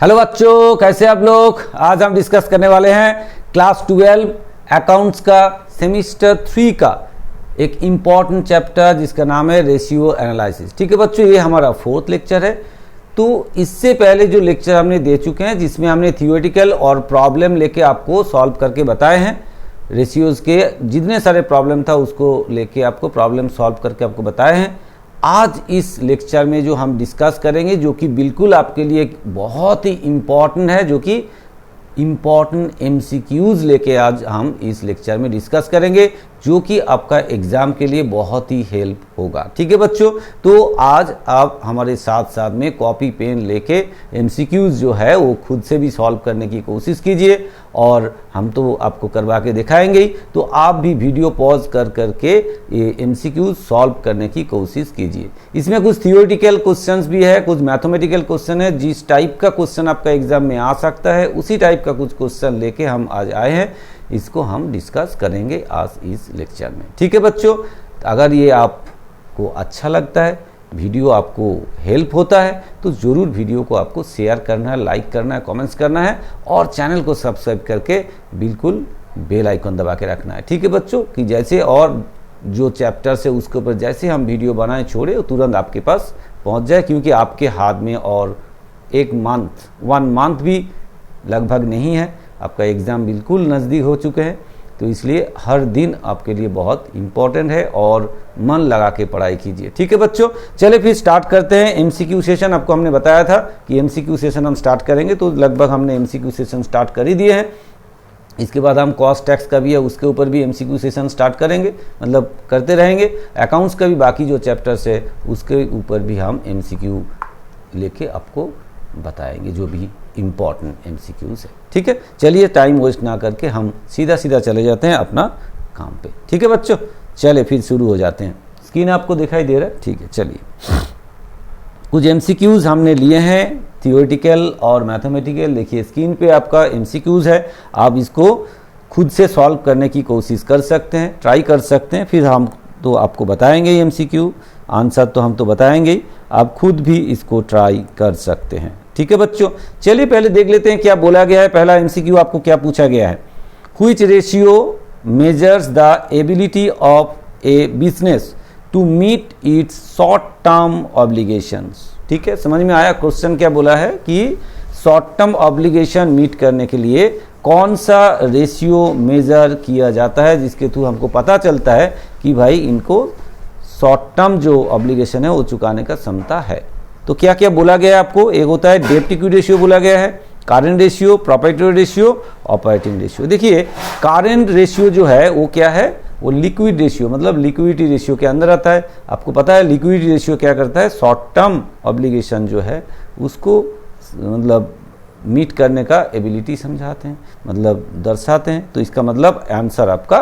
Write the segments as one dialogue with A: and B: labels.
A: Hello बच्चों, कैसे आप लोग। आज हम डिस्कस करने वाले हैं क्लास 12 अकाउंट्स का सेमिस्टर 3 का एक इम्पॉर्टेंट चैप्टर जिसका नाम है रेशियो एनालिसिस। ठीक है बच्चों, ये हमारा 4th लेक्चर है। तो इससे पहले जो लेक्चर हमने दे चुके हैं जिसमें हमने थियोरेटिकल और प्रॉब्लम लेके आपको सॉल्व करके बताए हैं, रेशियोज के जितने सारे प्रॉब्लम था उसको लेके आपको प्रॉब्लम सॉल्व करके आपको बताए हैं। आज इस लेक्चर में जो हम डिस्कस करेंगे जो कि बिल्कुल आपके लिए बहुत ही इम्पॉर्टेंट है, जो कि इम्पॉर्टेंट एमसीक्यूज लेके आज हम इस लेक्चर में डिस्कस करेंगे, जो कि आपका एग्जाम के लिए बहुत ही हेल्प होगा। ठीक है बच्चों, तो आज आप हमारे साथ साथ में कॉपी पेन लेके एमसीक्यूज जो है वो खुद से भी सॉल्व करने की कोशिश कीजिए, और हम तो आपको करवा के दिखाएंगे ही, तो आप भी वीडियो पॉज कर करके ये एमसीक्यूज सॉल्व करने की कोशिश कीजिए। इसमें कुछ थियोरेटिकल क्वेश्चंस भी है, कुछ मैथमेटिकल क्वेश्चन है। जिस टाइप का क्वेश्चन आपका एग्जाम में आ सकता है उसी टाइप का कुछ क्वेश्चन लेके हम आज आए हैं, इसको हम डिस्कस करेंगे आज इस लेक्चर में। ठीक है बच्चों, अगर ये आपको अच्छा लगता है, वीडियो आपको हेल्प होता है, तो ज़रूर वीडियो को आपको शेयर करना है, लाइक करना है, कमेंट्स करना है, और चैनल को सब्सक्राइब करके बिल्कुल बेल आइकन दबा के रखना है। ठीक है बच्चों, कि जैसे और जो चैप्टर है उसके ऊपर जैसे हम वीडियो बनाए छोड़े वो तुरंत आपके पास पहुंच जाए, क्योंकि आपके हाथ में और 1 मंथ भी लगभग नहीं है, आपका एग्ज़ाम बिल्कुल नज़दीक हो चुके हैं। तो इसलिए हर दिन आपके लिए बहुत इम्पोर्टेंट है और मन लगा के पढ़ाई कीजिए। ठीक है बच्चों, चलिए फिर स्टार्ट करते हैं। एमसीक्यू सेशन आपको हमने बताया था कि एमसीक्यू सेशन हम स्टार्ट करेंगे, तो लगभग हमने एमसीक्यू सेशन स्टार्ट कर ही दिए हैं। इसके बाद हम कॉस्ट टैक्स का भी है उसके ऊपर भी एमसीक्यू सेशन स्टार्ट करेंगे, मतलब करते रहेंगे। अकाउंट्स का भी बाकी जो चैप्टर्स है उसके ऊपर भी हम एमसीक्यू लेके आपको बताएंगे, जो भी इम्पॉर्टेंट एमसीक्यूज है। ठीक है, चलिए टाइम वेस्ट ना करके हम सीधा चले जाते हैं अपना काम पे। ठीक है बच्चों, चलिए फिर शुरू हो जाते हैं। स्क्रीन आपको दिखाई दे रहा है? ठीक है, चलिए कुछ एमसीक्यूज हमने लिए हैं थियोरेटिकल और मैथमेटिकल। देखिए स्क्रीन पे आपका एमसीक्यूज है, आप इसको खुद से सॉल्व करने की कोशिश कर सकते हैं, ट्राई कर सकते हैं। फिर हम तो आपको बताएंगे एमसीक्यू आंसर, तो हम तो बताएंगे ही, आप खुद भी इसको ट्राई कर सकते हैं। ठीक है बच्चों, चलिए पहले देख लेते हैं क्या बोला गया है। पहला एमसीक्यू आपको क्या पूछा गया है, which ratio measures the ability of a business to meet its short term obligations. ठीक है, समझ में आया क्वेश्चन क्या बोला है कि शॉर्ट टर्म ऑब्लिगेशन मीट करने के लिए कौन सा रेशियो मेजर किया जाता है, जिसके थ्रू हमको पता चलता है कि भाई इनको शॉर्ट टर्म जो ऑब्लिगेशन है वो चुकाने का क्षमता है। तो क्या क्या बोला गया है आपको, एक होता है डेब्ट इक्विटी रेशियो बोला गया है, current ratio, proprietary ratio, operating ratio. देखिए करेंट रेशियो जो है वो क्या है, वो लिक्विड रेशियो मतलब लिक्विडिटी रेशियो के अंदर आता है। आपको पता है लिक्विडिटी रेशियो क्या करता है, शॉर्ट टर्म ऑब्लिगेशन जो है उसको मतलब मीट करने का एबिलिटी समझाते हैं, मतलब दर्शाते हैं। तो इसका मतलब आंसर आपका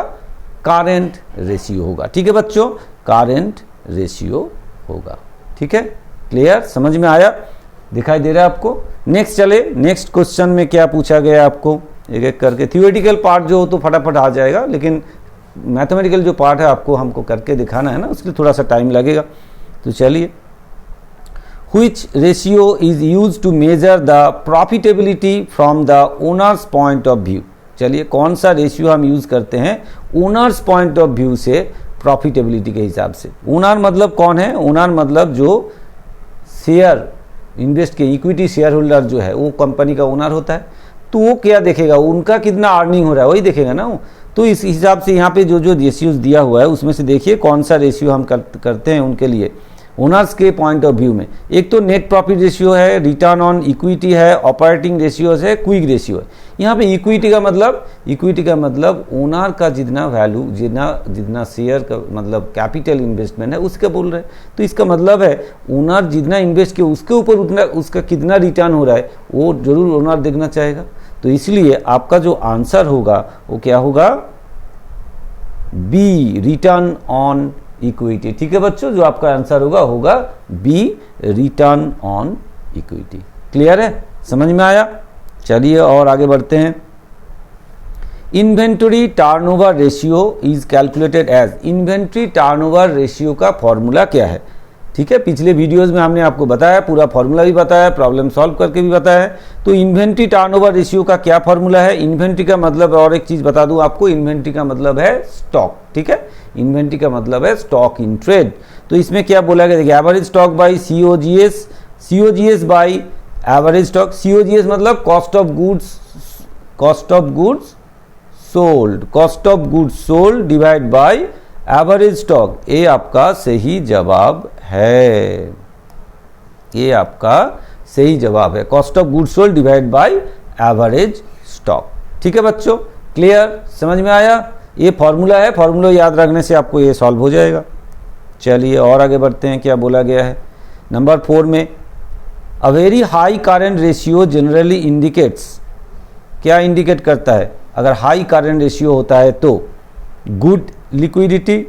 A: करेंट रेशियो होगा। ठीक है बच्चों, करेंट रेशियो होगा। ठीक है, क्लियर, समझ में आया, दिखाई दे रहा है आपको। नेक्स्ट चले, नेक्स्ट क्वेश्चन में क्या पूछा गया आपको, एक एक करके। थियोरेटिकल पार्ट जो हो तो फटाफट आ जाएगा, लेकिन मैथमेटिकल जो पार्ट है आपको हमको करके दिखाना है ना, उसके लिए थोड़ा सा टाइम लगेगा। तो चलिए, which ratio is used to measure the profitability from the owners point of view. चलिए, कौन सा रेशियो हम यूज करते हैं ओनर्स पॉइंट ऑफ व्यू से, प्रॉफिटेबिलिटी के हिसाब से। ओनर मतलब कौन है, ओनर मतलब जो शेयर इन्वेस्ट के इक्विटी शेयर होल्डर जो है वो कंपनी का ओनर होता है। तो वो क्या देखेगा, उनका कितना अर्निंग हो रहा है वही देखेगा ना वो। तो इस हिसाब से यहाँ पे जो जो रेशियोज दिया हुआ है उसमें से देखिए कौन सा रेशियो हम करते हैं उनके लिए ओनर्स के पॉइंट ऑफ व्यू में। एक तो नेट प्रॉफिट रेशियो है, रिटर्न ऑन इक्विटी है, ऑपरेटिंग रेशियोज है, क्विक रेशियो है। यहाँ पे इक्विटी का मतलब ओनर का जितना वैल्यू, जितना शेयर का मतलब कैपिटल इन्वेस्टमेंट है उसका बोल रहे हैं। तो इसका मतलब है ओनर जितना इन्वेस्ट किया उसके ऊपर उतना उसका कितना रिटर्न हो रहा है वो जरूर ओनर देखना चाहेगा। तो इसलिए आपका जो आंसर होगा वो क्या होगा, बी, रिटर्न ऑन इक्विटी। ठीक है बच्चों, जो आपका आंसर होगा B, return on equity. Clear है, समझ में आया। चलिए और आगे बढ़ते हैं। Inventory turnover ratio is calculated as, inventory turnover ratio का फॉर्मूला क्या है। ठीक है, पिछले वीडियोस में हमने आपको बताया, पूरा फॉर्मूला भी बताया, प्रॉब्लम सॉल्व करके भी बताया। तो इन्वेंट्री टर्नओवर रेशियो का क्या फॉर्मूला है? इन्वेंट्री का मतलब, और एक चीज बता दूं आपको, इन्वेंट्री का मतलब है स्टॉक। ठीक है, इन्वेंट्री का मतलब है स्टॉक इन ट्रेड। तो इसमें क्या बोला गया, देखिए average stock by COGS, COGS by average stock. COGS मतलब cost of goods, cost of goods sold, cost of goods sold divide by average stock. ये आपका सही जवाब है, ये आपका सही जवाब है, cost of goods sold divide by average stock. ठीक है बच्चों, क्लियर, समझ में आया? ये फॉर्मूला है, फॉर्मूला याद रखने से आपको ये सॉल्व हो जाएगा। चलिए और आगे बढ़ते हैं, क्या बोला गया है नंबर 4 में, a very high current ratio generally indicates, क्या इंडिकेट करता है? अगर हाई करेंट रेशियो होता है तो गुड लिक्विडिटी,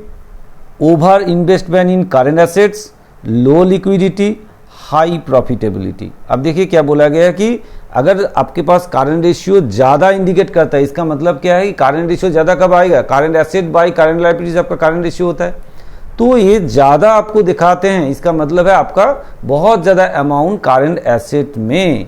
A: ओवर इन्वेस्टमेंट इन करेंट एसेट्स, लो लिक्विडिटी, हाई प्रॉफिटेबिलिटी। अब देखिए क्या बोला गया है कि अगर आपके पास करेंट रेशियो ज़्यादा इंडिकेट करता है, इसका मतलब क्या है कि करेंट रेशियो ज़्यादा कब आएगा? Current asset by current liabilities आपका करेंट रेशियो होता है, तो ये ज़्यादा आपको दिखाते हैं, इसका मतलब है आपका बहुत ज़्यादा अमाउंट करेंट एसेट में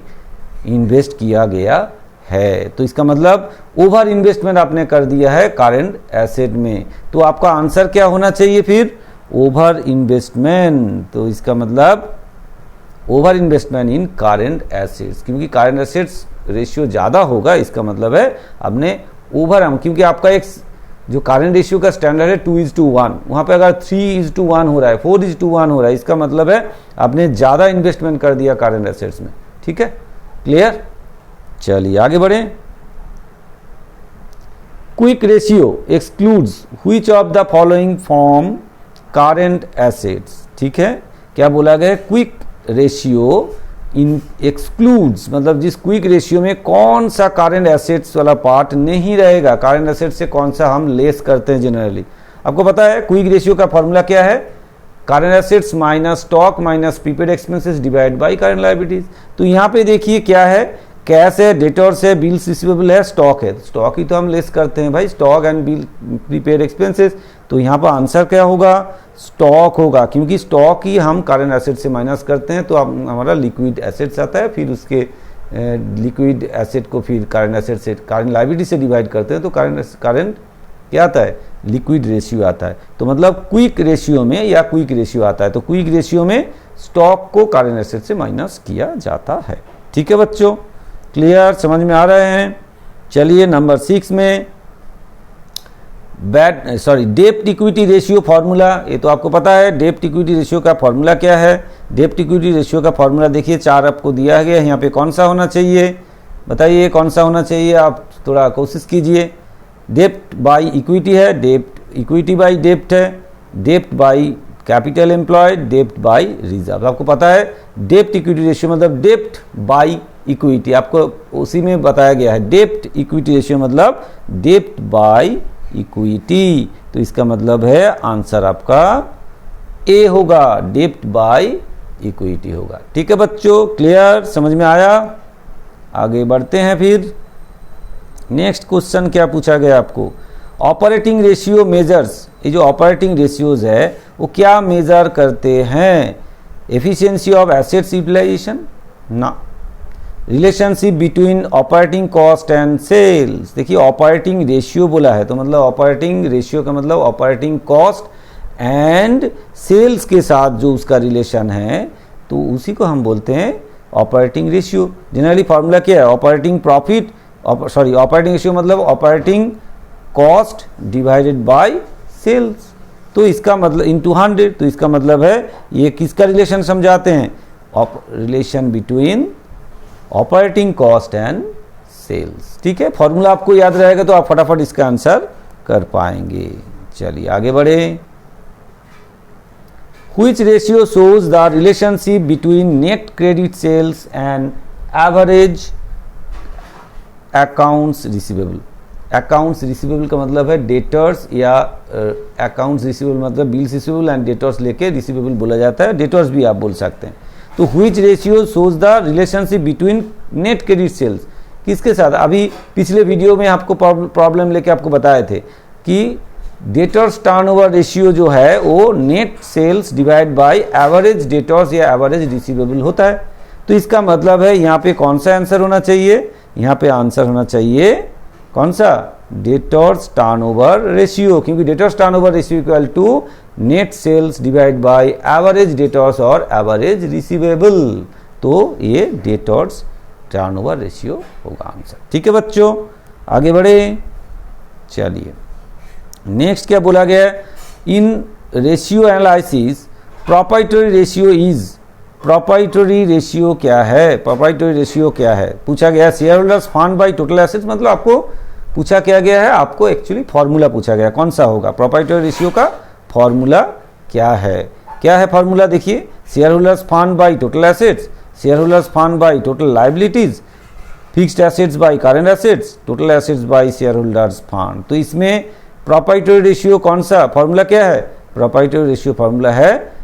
A: इन्वेस्ट किया गया है। तो इसका मतलब ओवर इन्वेस्टमेंट आपने कर दिया है करेंट एसेट में, तो आपका आंसर क्या होना चाहिए फिर? Over investment. तो इसका मतलब ओवर इन्वेस्टमेंट इन करेंट एसेट्स, क्योंकि करेंट एसेट्स रेशियो ज़्यादा होगा, इसका मतलब है आपने ओवर, क्योंकि आपका एक जो करेंट रेशियो का स्टैंडर्ड है 2:1, वहाँ पे अगर 3:1 हो रहा है, 4:1 हो रहा है, इसका मतलब है आपने ज़्यादा इन्वेस्टमेंट कर दिया करेंट एसेट्स में। ठीक है, क्लियर? चलिए आगे बढ़ें। Quick ratio excludes which of the following from current assets. ठीक है, क्या बोला गया? क्विक रेशियो इन एक्सक्लूड्स, मतलब जिस क्विक रेशियो में कौन सा करेंट एसेट्स वाला पार्ट नहीं रहेगा, करेंट एसेट से कौन सा हम लेस करते हैं जनरली। आपको पता है क्विक रेशियो का फॉर्मूला क्या है? Current assets minus stock minus prepaid expenses divide by current liabilities. तो यहाँ पे देखिए क्या है, कैश है, डेटर्स है, बिल्स रिसीवेबल है, स्टॉक है। स्टॉक ही तो हम लेस करते हैं भाई, stock and bill prepaid expenses. तो यहाँ पर आंसर क्या होगा? स्टॉक होगा, क्योंकि स्टॉक ही हम करेंट एसेट से माइनस करते हैं, तो हमारा लिक्विड एसेट्स आता है, फिर उसके लिक्विड एसेट को फिर करेंट एसेट से, करेंट लायबिलिटी से डिवाइड करते हैं, तो करेंट क्या आता है? लिक्विड रेशियो आता है। तो मतलब क्विक रेशियो में या क्विक रेशियो आता है, तो क्विक रेशियो में स्टॉक को करेंट एसेट से माइनस किया जाता है। ठीक है बच्चों, क्लियर, समझ में आ रहे हैं? चलिए नंबर 6 में डेब्ट इक्विटी रेशियो फॉर्मूला, ये तो आपको पता है। डेब्ट इक्विटी रेशियो का फॉर्मूला क्या है? डेब्ट इक्विटी रेशियो का फॉर्मूला देखिए 4 आपको दिया गया है, यहाँ पे कौन सा होना चाहिए बताइए, कौन सा होना चाहिए? आप थोड़ा कोशिश कीजिए। डेब्ट बाई इक्विटी है, डेब्ट इक्विटी बाई डेब्ट है, डेब्ट बाई कैपिटल एम्प्लॉयड, डेब्ट बाई रिजर्व। आपको पता है डेब्ट इक्विटी रेशियो मतलब डेब्ट बाई इक्विटी, आपको उसी में बताया गया है। डेब्ट इक्विटी रेशियो मतलब डेब्ट बाई इक्विटी, तो इसका मतलब है आंसर आपका ए होगा, डेब्ट बाई इक्विटी होगा। ठीक है बच्चों, क्लियर, समझ में आया? आगे बढ़ते हैं फिर। नेक्स्ट क्वेश्चन क्या पूछा गया आपको? ऑपरेटिंग रेशियो मेजर्स, ये जो ऑपरेटिंग रेशियोज है वो क्या मेजर करते हैं? एफिशिएंसी ऑफ एसेट्स यूटिलाइजेशन ना, relationship between operating cost and sales. देखिए ऑपरेटिंग रेशियो बोला है, तो मतलब ऑपरेटिंग रेशियो का मतलब ऑपरेटिंग कॉस्ट एंड सेल्स के साथ जो उसका रिलेशन है, तो उसी को हम बोलते हैं ऑपरेटिंग रेशियो। जनरली फॉर्मूला क्या है? ऑपरेटिंग प्रॉफिट, ऑपरेटिंग रेशियो मतलब operating cost divided by sales, तो इसका मतलब इनटू 100। तो इसका मतलब है ये किसका रिलेशन समझाते हैं? Relation between operating cost and sales. ठीक है, फॉर्मूला आपको याद रहेगा तो आप फटाफट इसका आंसर कर पाएंगे। चलिए आगे बढ़े। Which ratio shows the relationship between net credit sales and average accounts receivable. Accounts receivable का मतलब है डेटर्स, या अकाउंट्स रिसीवेबल मतलब बिल्स रिसीवेबल एंड डेटर्स लेके रिसीवेबल बोला जाता है, डेटर्स भी आप बोल सकते हैं। तो which ratio shows the relationship between net credit sales, किसके साथ? अभी पिछले वीडियो में आपको प्रॉब्लम लेके आपको बताए थे कि डेटर्स टर्नओवर रेशियो जो है वो net sales divide by average debtors या एवरेज रिसीवेबल होता है। तो इसका मतलब है यहाँ पे कौन सा आंसर होना चाहिए, यहाँ पे आंसर होना चाहिए कौन सा, डेटर्स टर्नओवर रेशियो, क्योंकि debtors turnover ratio equal to net sales divide by average debtors और एवरेज रिसीवेबल। तो ये डेटर्स टर्नओवर रेशियो होगा आंसर। ठीक है बच्चों, आगे बढ़े। चलिए नेक्स्ट क्या बोला गया है, in ratio analysis proprietary ratio is, proprietary ratio क्या है, प्रोप्राइटरी रेशियो क्या है पूछा गया। Share holders fund bye total assets, मतलब आपको पूछा क्या गया है, आपको एक्चुअली फॉर्मूला पूछा गया, कौन सा होगा प्रोप्राइटरी रेशियो का फॉर्मूला क्या है फॉर्मूला देखिए, share holders fund bye total assets, share holders fund by total liabilities, fixed assets by current assets, total assets bye share holders fund. तो इसमें प्रोप्राइटरी रेशियो कौन सा फॉर्मूला क्या है, प्रोप्राइटरी रेशियो फॉर्मूला है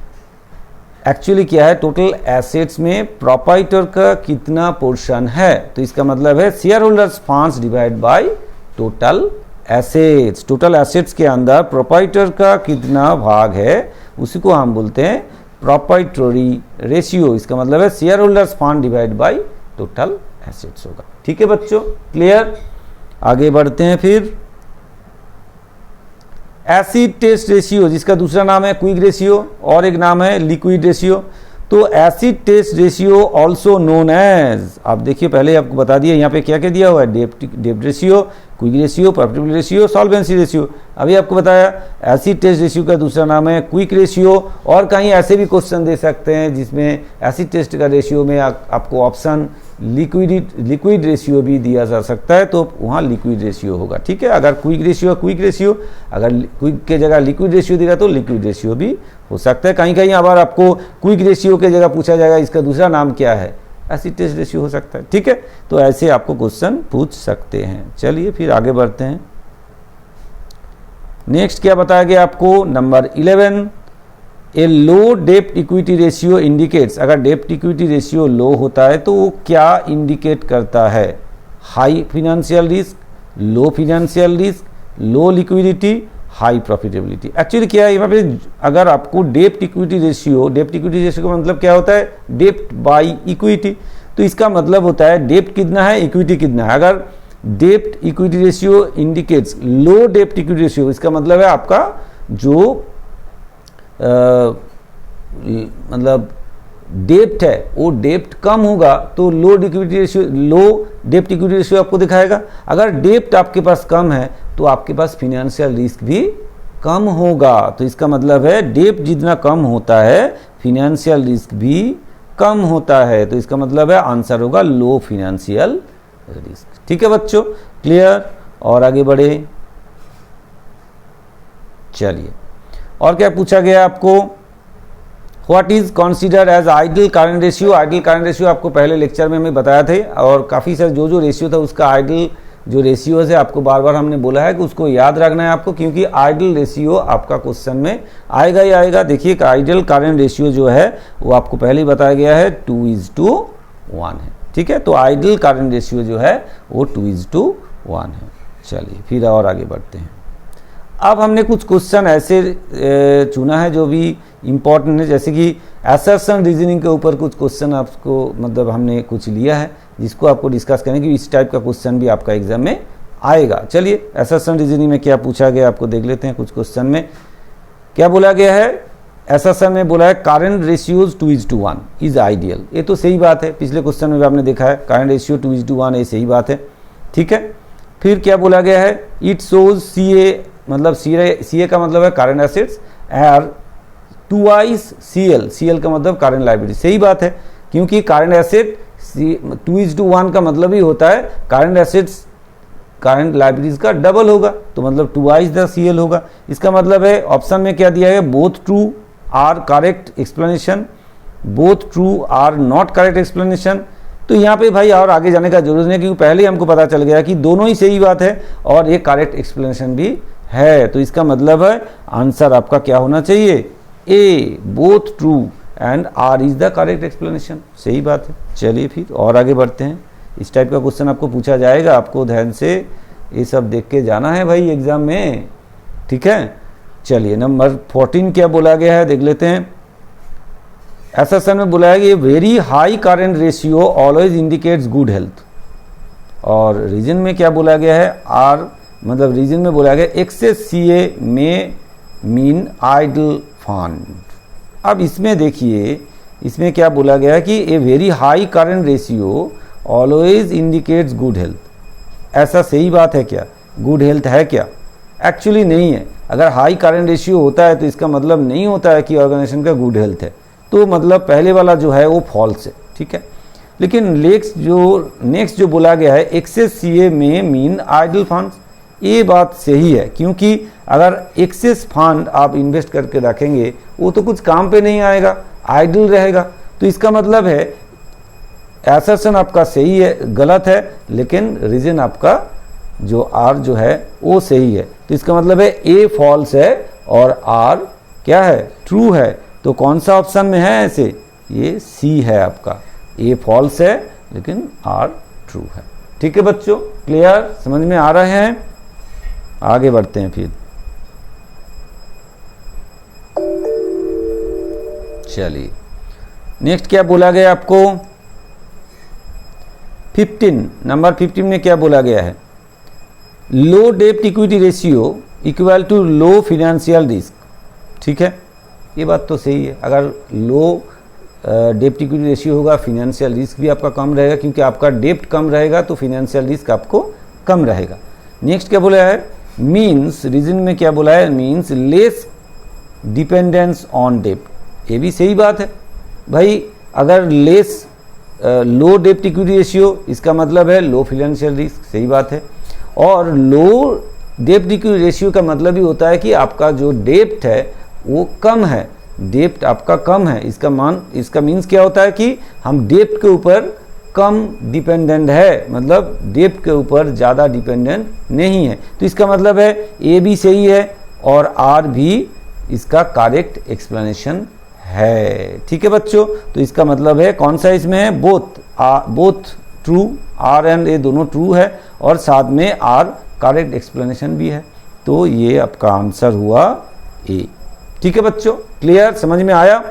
A: एक्चुअली क्या है, टोटल एसेट्स में प्रोप्राइटर का कितना पोर्शन है। तो इसका मतलब है share holders funds divide by total assets, total assets के अंदर प्रोप्राइटर का कितना भाग है उसी को हम बोलते हैं प्रोप्राइटरी रेशियो। इसका मतलब है share holders fund divide by total assets होगा। ठीक है बच्चों, क्लियर। आगे बढ़ते हैं फिर, एसिड टेस्ट रेशियो जिसका दूसरा नाम है क्विक रेशियो और एक नाम है लिक्विड रेशियो। तो acid test ratio also known as, आप देखिए पहले आपको बता दिया यहाँ पे क्या क्या दिया हुआ है, डेब्ट ratio, quick ratio, profitability ratio, solvency ratio. अभी आपको बताया एसिड टेस्ट रेशियो का दूसरा नाम है क्विक रेशियो। और कहीं ऐसे भी क्वेश्चन दे सकते हैं जिसमें एसिड टेस्ट का रेशियो में आपको ऑप्शन लिक्विड रेशियो भी दिया जा सकता है, तो वहाँ लिक्विड रेशियो होगा। ठीक है, अगर क्विक रेशियो, अगर क्विक के जगह लिक्विड रेशियो देगा तो लिक्विड रेशियो भी हो सकता है। कहीं कहीं अगर आपको क्विक रेशियो के जगह पूछा जाएगा इसका दूसरा नाम क्या है, एसिड टेस्ट रेशियो हो सकता है। ठीक है, तो ऐसे आपको क्वेश्चन पूछ सकते हैं। चलिए फिर आगे बढ़ते हैं। नेक्स्ट क्या बताया गया आपको, नंबर 11, ए लो डेप्ट इक्विटी रेशियो इंडिकेट्स, अगर डेप्ट इक्विटी रेशियो लो होता है तो वो क्या इंडिकेट करता है, हाई फाइनेंशियल रिस्क, लो फाइनेंशियल रिस्क, लो लिक्विडिटी, हाई प्रॉफिटेबिलिटी। एक्चुअली क्या है यहाँ पे, अगर आपको डेप्ट इक्विटी रेशियो का मतलब क्या होता है, डेप्ट बाय इक्विटी। तो इसका मतलब होता है डेप्ट कितना है, इक्विटी कितना है। अगर डेप्ट इक्विटी रेशियो इंडिकेट्स लो डेप्ट इक्विटी रेशियो, इसका मतलब है आपका जो मतलब डेप्ट है वो डेप्ट कम होगा तो लो डेप्ट इक्विटी रेशियो आपको दिखाएगा। अगर डेप्ट आपके पास कम है तो आपके पास फिनेंशियल रिस्क भी कम होगा। तो इसका मतलब है डेप्ट जितना कम होता है फिनेंशियल रिस्क भी कम होता है। तो इसका मतलब है आंसर होगा लो फिनेंशियल रिस्क। ठीक है बच्चों, क्लियर। और आगे बढ़े, चलिए और क्या पूछा गया आपको, what is consider as ideal current ratio. Ideal current ratio आपको पहले लेक्चर में हमें बताया थे और काफ़ी सारे जो रेशियो था उसका आइडल जो रेशियोज है आपको बार बार हमने बोला है कि उसको याद रखना है आपको, क्योंकि आइडल रेशियो आपका क्वेश्चन में आएगा ही आएगा। देखिए आइडल करंट रेशियो जो है वो आपको पहले ही बताया गया है 2:1 है। ठीक है, तो आइडल करंट रेशियो जो है वो 2:1 है। चलिए फिर और आगे बढ़ते हैं। अब हमने कुछ क्वेश्चन ऐसे चुना है जो भी इम्पोर्टेंट है, जैसे कि असर्शन रीजनिंग के ऊपर कुछ क्वेश्चन आपको मतलब हमने कुछ लिया है जिसको आपको डिस्कस करेंगे। इस टाइप का क्वेश्चन भी आपका एग्जाम में आएगा। चलिए असर्शन रीजनिंग में क्या पूछा गया आपको देख लेते हैं। कुछ क्वेश्चन में क्या बोला गया है, असर्शन में बोला है करंट रेशियोज 2:1 इज आइडियल। ये तो सही बात है, पिछले क्वेश्चन में भी आपने देखा है करंट रेशियो 2:1 ये सही बात है। ठीक है, फिर क्या बोला गया है, इट शोज सीए, मतलब सीए का मतलब है करंट एसेट्स और 2x सीएल का मतलब करंट लायबिलिटी। सही बात है, क्योंकि करंट एसेट 2:1 का मतलब ही होता है करंट एसेट्स करंट लायबिलिटीज का डबल होगा, तो मतलब 2x द सीएल होगा। इसका मतलब है ऑप्शन में क्या दिया है, both true R correct explanation, both true R not correct explanation. तो यहाँ पे भाई और आगे जाने का जरूरत नहीं, क्योंकि पहले ही हमको पता चल गया कि दोनों ही सही बात है और ये करेक्ट एक्सप्लेनेशन भी है। तो इसका मतलब है आंसर आपका क्या होना चाहिए, A both true and R is the correct explanation. सही बात है। चलिए फिर और आगे बढ़ते हैं। इस टाइप का क्वेश्चन आपको पूछा जाएगा, आपको ध्यान से ये सब देख के जाना है भाई एग्जाम में। ठीक है। चलिए नंबर 14 क्या बोला गया है देख लेते हैं। एसेसन में बोला है कि very high current ratio always indicates good health. और रीजन में क्या बोला गया है, आर मतलब रीजन में बोला गया एक्सेस सीए में मीन आइडल फंड। अब इसमें देखिए, इसमें क्या बोला गया है कि a very high current ratio always indicates good health. ऐसा सही बात है क्या? गुड हेल्थ है क्या? एक्चुअली नहीं है। अगर हाई करेंट रेशियो होता है तो इसका मतलब नहीं होता है कि ऑर्गेनाइजेशन का गुड हेल्थ है, तो मतलब पहले वाला जो है वो फॉल्स है, ठीक है। लेकिन नेक्स्ट जो बोला गया है एक्सेस सीए में मीन आइडल फंड्स, ये बात सही है, क्योंकि अगर एक्सेस फंड आप इन्वेस्ट करके रखेंगे वो तो कुछ काम पे नहीं आएगा, आइडल रहेगा। तो इसका मतलब है असर्शन आपका सही है, गलत है, लेकिन रीजन आपका जो आर जो है वो सही है। तो इसका मतलब है ए फॉल्स है और आर क्या है, ट्रू है। तो कौन सा ऑप्शन में है ऐसे? ये सी है आपका, ए फॉल्स है लेकिन आर ट्रू है। ठीक है बच्चों, क्लियर, समझ में आ रहे हैं? आगे बढ़ते हैं फिर। चलिए नेक्स्ट क्या बोला गया आपको, 15 नंबर 15 में क्या बोला गया है, लो डेप्ट equity ratio equal to low financial risk. ठीक है, ये बात तो सही है। अगर लो डेप्ट इक्विटी रेशियो होगा, फिनेंशियल रिस्क भी आपका कम रहेगा, क्योंकि आपका डेप्ट कम रहेगा तो फिनेंशियल रिस्क आपको कम रहेगा। नेक्स्ट क्या बोला है, मीन्स रीजन में क्या बोला है, मीन्स लेस डिपेंडेंस ऑन डेप्ट। ये भी सही बात है भाई। अगर लेस लो डेप्ट इक्विटी रेशियो, इसका मतलब है लो फिनेंशियल रिस्क, सही बात है। और लो डेप्ट इक्विटी रेशियो का मतलब ही होता है कि आपका जो डेप्ट है वो कम है, डेप्ट आपका कम है। इसका मीन्स क्या होता है कि हम डेप्ट के ऊपर कम डिपेंडेंट है, मतलब डेप्ट के ऊपर ज़्यादा डिपेंडेंट नहीं है। तो इसका मतलब है ए भी सही है और आर भी इसका करेक्ट एक्सप्लेनेशन है। ठीक है बच्चों, तो इसका मतलब है कौन सा इसमें है, बोथ ट्रू, आर एंड ए दोनों ट्रू है और साथ में आर करेक्ट एक्सप्लेनेशन भी है। तो ये आपका आंसर हुआ ए। ठीक है बच्चों, क्लियर, समझ में आया?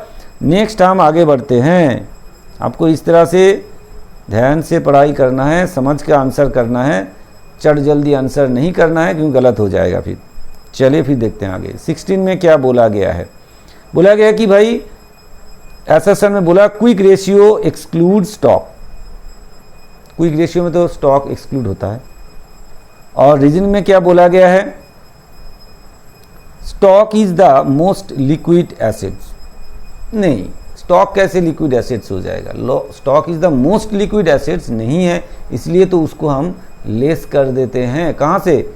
A: नेक्स्ट हम आगे बढ़ते हैं। आपको इस तरह से ध्यान से पढ़ाई करना है, समझ के आंसर करना है, चट जल्दी आंसर नहीं करना है क्योंकि गलत हो जाएगा फिर। चलिए फिर देखते हैं आगे। 16 में क्या बोला गया है, बोला गया कि भाई एसेसन में बोला quick ratio exclude stock. Quick ratio में तो स्टॉक एक्सक्लूड होता है। और रीजन में क्या बोला गया है, stock is the most liquid assets. नहीं, स्टॉक कैसे लिक्विड एसेट्स हो जाएगा? Stock is the most liquid assets नहीं है, इसलिए तो उसको हम लेस कर देते हैं। कहाँ से?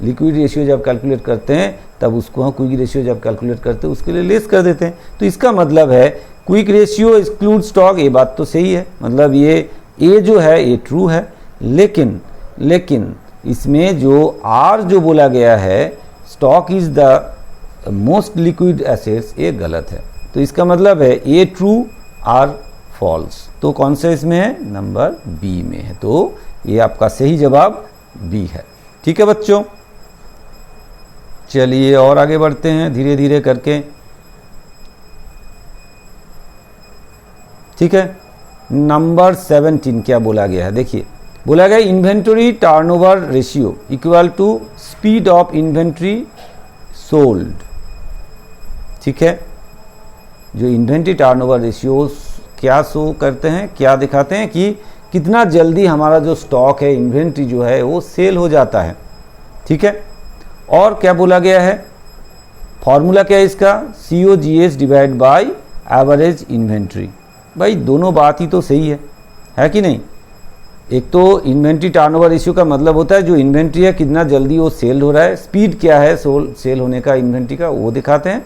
A: लिक्विड रेशियो जब कैलकुलेट करते हैं तब उसको हम क्विक रेशियो जब कैलकुलेट करते हैं उसके लिए लेस कर देते हैं। तो इसका मतलब है क्विक रेशियो एक्सक्लूड स्टॉक, ये बात तो सही है, मतलब ये ए जो है ये ट्रू है। लेकिन इसमें जो आर जो बोला गया है, stock is the most liquid assets, ये गलत है। तो इसका मतलब है ए ट्रू, आर फॉल्स। तो कौन सा इसमें है? नंबर बी में है। तो ये आपका सही जवाब बी है। ठीक है बच्चों, चलिए और आगे बढ़ते हैं धीरे धीरे करके। ठीक है, नंबर 17 क्या बोला गया है, देखिए बोला गया inventory turnover ratio equal to speed of inventory sold. ठीक है, जो इन्वेंट्री टर्नओवर रेशियो क्या शो करते हैं, क्या दिखाते हैं कि कितना जल्दी हमारा जो स्टॉक है, इन्वेंट्री जो है वो सेल हो जाता है। ठीक है, और क्या बोला गया है, फॉर्मूला क्या है इसका, COGS divide by average inventory. भाई दोनों बात ही तो सही है कि नहीं? एक तो इन्वेंट्री टर्नओवर रेशियो का मतलब होता है जो इन्वेंट्री है कितना जल्दी वो सेल हो रहा है, स्पीड क्या है सेल होने का इन्वेंट्री का, वो दिखाते हैं,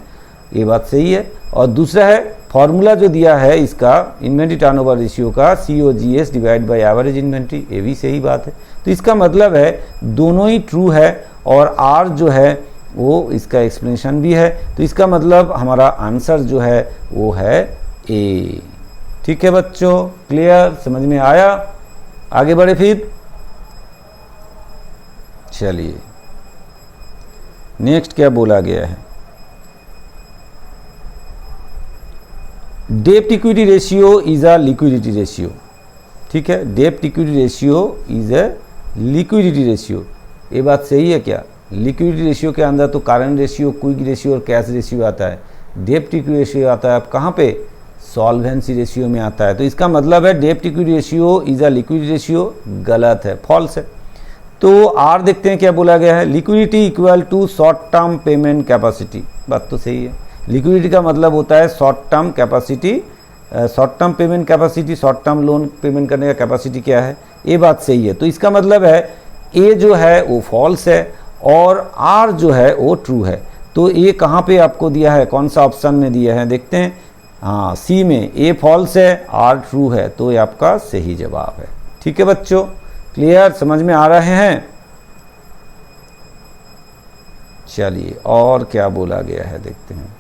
A: ये बात सही है। और दूसरा है फॉर्मूला जो दिया है इसका इन्वेंट्री टर्नओवर रेशियो का, COGS divide by average inventory, ये भी सही बात है। तो इसका मतलब है दोनों ही ट्रू है और आर जो है वो इसका एक्सप्लेनेशन भी है। तो इसका मतलब हमारा आंसर जो है वो है ए। ठीक है बच्चों, क्लियर, समझ में आया? आगे बढ़े फिर। चलिए नेक्स्ट क्या बोला गया है, डेब्ट equity ratio is a liquidity ratio. ठीक है, डेब्ट equity ratio is a liquidity ratio. ये बात सही है क्या? लिक्विडिटी रेशियो के अंदर तो करंट रेशियो, क्विक रेशियो और कैश रेशियो आता है। डेब्ट इक्विटी रेशियो आता है आप कहाँ पे? सॉल्वेंसी रेशियो में आता है। तो इसका मतलब है डेब्ट equity ratio is a liquidity ratio, गलत है, फॉल्स है। तो आर देखते हैं क्या बोला गया है, liquidity equal to short term payment capacity. बात तो सही है, लिक्विडिटी का मतलब होता है short term capacity, short term payment capacity, short term loan payment करने का कैपेसिटी क्या है, ये बात सही है। तो इसका मतलब है ए जो है वो फॉल्स है और आर जो है वो ट्रू है। तो ये कहाँ पे आपको दिया है, कौन सा ऑप्शन में दिया है, देखते हैं। हाँ, सी में, ए फॉल्स है, आर ट्रू है, तो ये आपका सही जवाब है। ठीक है बच्चों, क्लियर, समझ में आ रहे हैं? चलिए और क्या बोला गया है देखते हैं।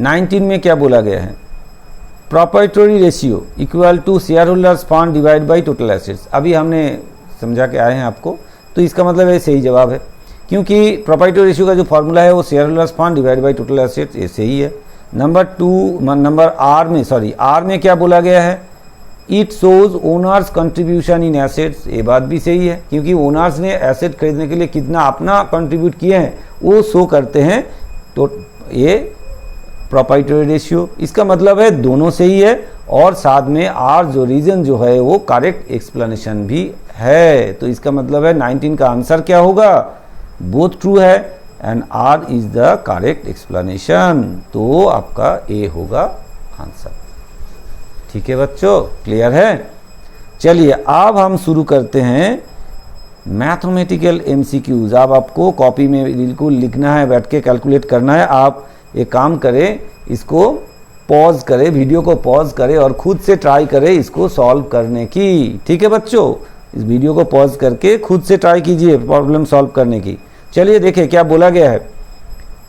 A: 19 में क्या बोला गया है, proprietary ratio equal to share holders fund divide by total assets. अभी हमने समझा के आए हैं आपको, तो इसका मतलब है सही जवाब है, क्योंकि प्रोप्राइटरी रेशियो का जो फॉर्मूला है वो share holders fund divide by total assets, ये सही है। नंबर आर में क्या बोला गया है, it shows owners contribution in assets. ये बात भी सही है, क्योंकि ओनर्स ने एसेट खरीदने के लिए कितना अपना कंट्रीब्यूट किए हैं वो शो करते हैं। तो ये प्रोप्राइटरी रेशियो, इसका मतलब है दोनों सही है और साथ में आर जो रीजन जो है वो करेक्ट एक्सप्लेनेशन भी है। तो इसका मतलब है 19 का आंसर क्या होगा, बोथ ट्रू है and R is the correct explanation. तो आपका ए होगा आंसर। ठीक है बच्चों, क्लियर है? चलिए अब हम शुरू करते हैं मैथमेटिकल एमसीक्यूज। अब आपको कॉपी में बिल्कुल लिखना है, बैठ के कैलकुलेट करना है। आप एक काम करें, इसको पॉज करें, वीडियो को पॉज करें और खुद से ट्राई करें इसको सॉल्व करने की। ठीक है बच्चों, इस वीडियो को पॉज करके खुद से ट्राई कीजिए प्रॉब्लम सॉल्व करने की। चलिए देखिए क्या बोला गया है,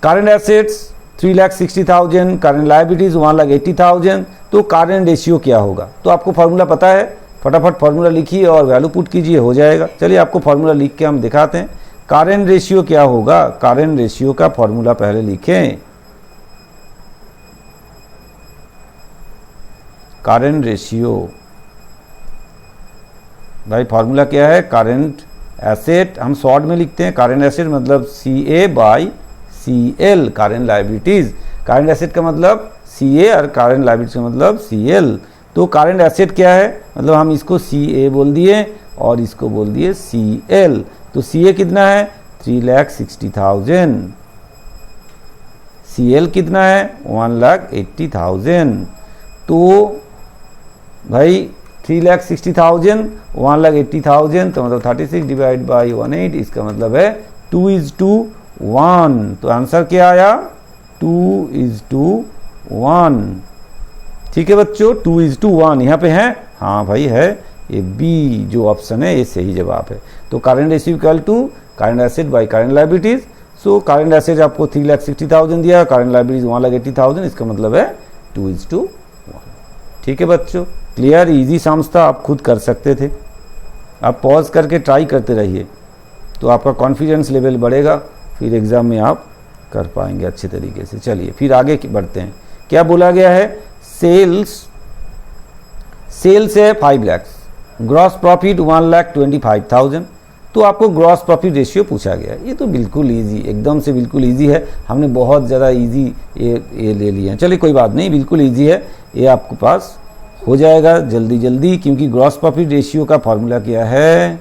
A: करंट एसेट्स 3,60,000, करंट लायबिलिटीज 1,80,000। तो करंट रेशियो क्या होगा, तो आपको फार्मूला पता है, फटाफट फार्मूला लिखिए और वैल्यू पुट कीजिए, हो जाएगा। चलिए आपको फार्मूला लिख के हम दिखाते हैं। करंट रेशियो क्या होगा, करंट रेशियो का फार्मूला पहले लिखें। करंट रेशियो भाई फार्मूला क्या है, करंट एसेट हम शॉर्ट में लिखते हैं, करंट एसेट मतलब CA by CL, current liabilities, current asset का मतलब CA और करंट लायबिलिटीज का मतलब CL। तो करंट एसेट क्या है, मतलब हम इसको CA बोल दिए और इसको बोल दिए CL। तो CA कितना है 3,60,000, CL कितना है 1,80,000। तो भाई 3,60,000 1,80,000 तो मतलब 36 डिवाइड बाई 1/8, इसका मतलब है 2:1। तो आंसर क्या आया 2:1। ठीक है बच्चों, 2:1 यहाँ पे है, हाँ भाई है, ये बी जो ऑप्शन है ये सही जवाब है। तो current ratio equal to current asset by current liabilities. So current asset आपको 3,60,000 दिया, करंट लायबिलिटीज 1,80,000, इसका मतलब है 2:1। ठीक है बच्चों, क्लियर, इजी सम्स था, आप खुद कर सकते थे। आप पॉज करके ट्राई करते रहिए तो आपका कॉन्फिडेंस लेवल बढ़ेगा, फिर एग्जाम में आप कर पाएंगे अच्छे तरीके से। चलिए फिर आगे बढ़ते हैं। क्या बोला गया है, सेल्स है 5 लाख, ग्रॉस प्रॉफिट 1,25,000। तो आपको ग्रॉस प्रॉफिट रेशियो पूछा गया है। ये तो बिल्कुल इजी, एकदम से बिल्कुल इजी है, हमने बहुत ज़्यादा इजी ये ले लिए हैं। चलिए कोई बात नहीं, बिल्कुल इजी है, ये आपके पास हो जाएगा जल्दी जल्दी, क्योंकि ग्रॉस प्रॉफिट रेशियो का फॉर्मूला क्या है,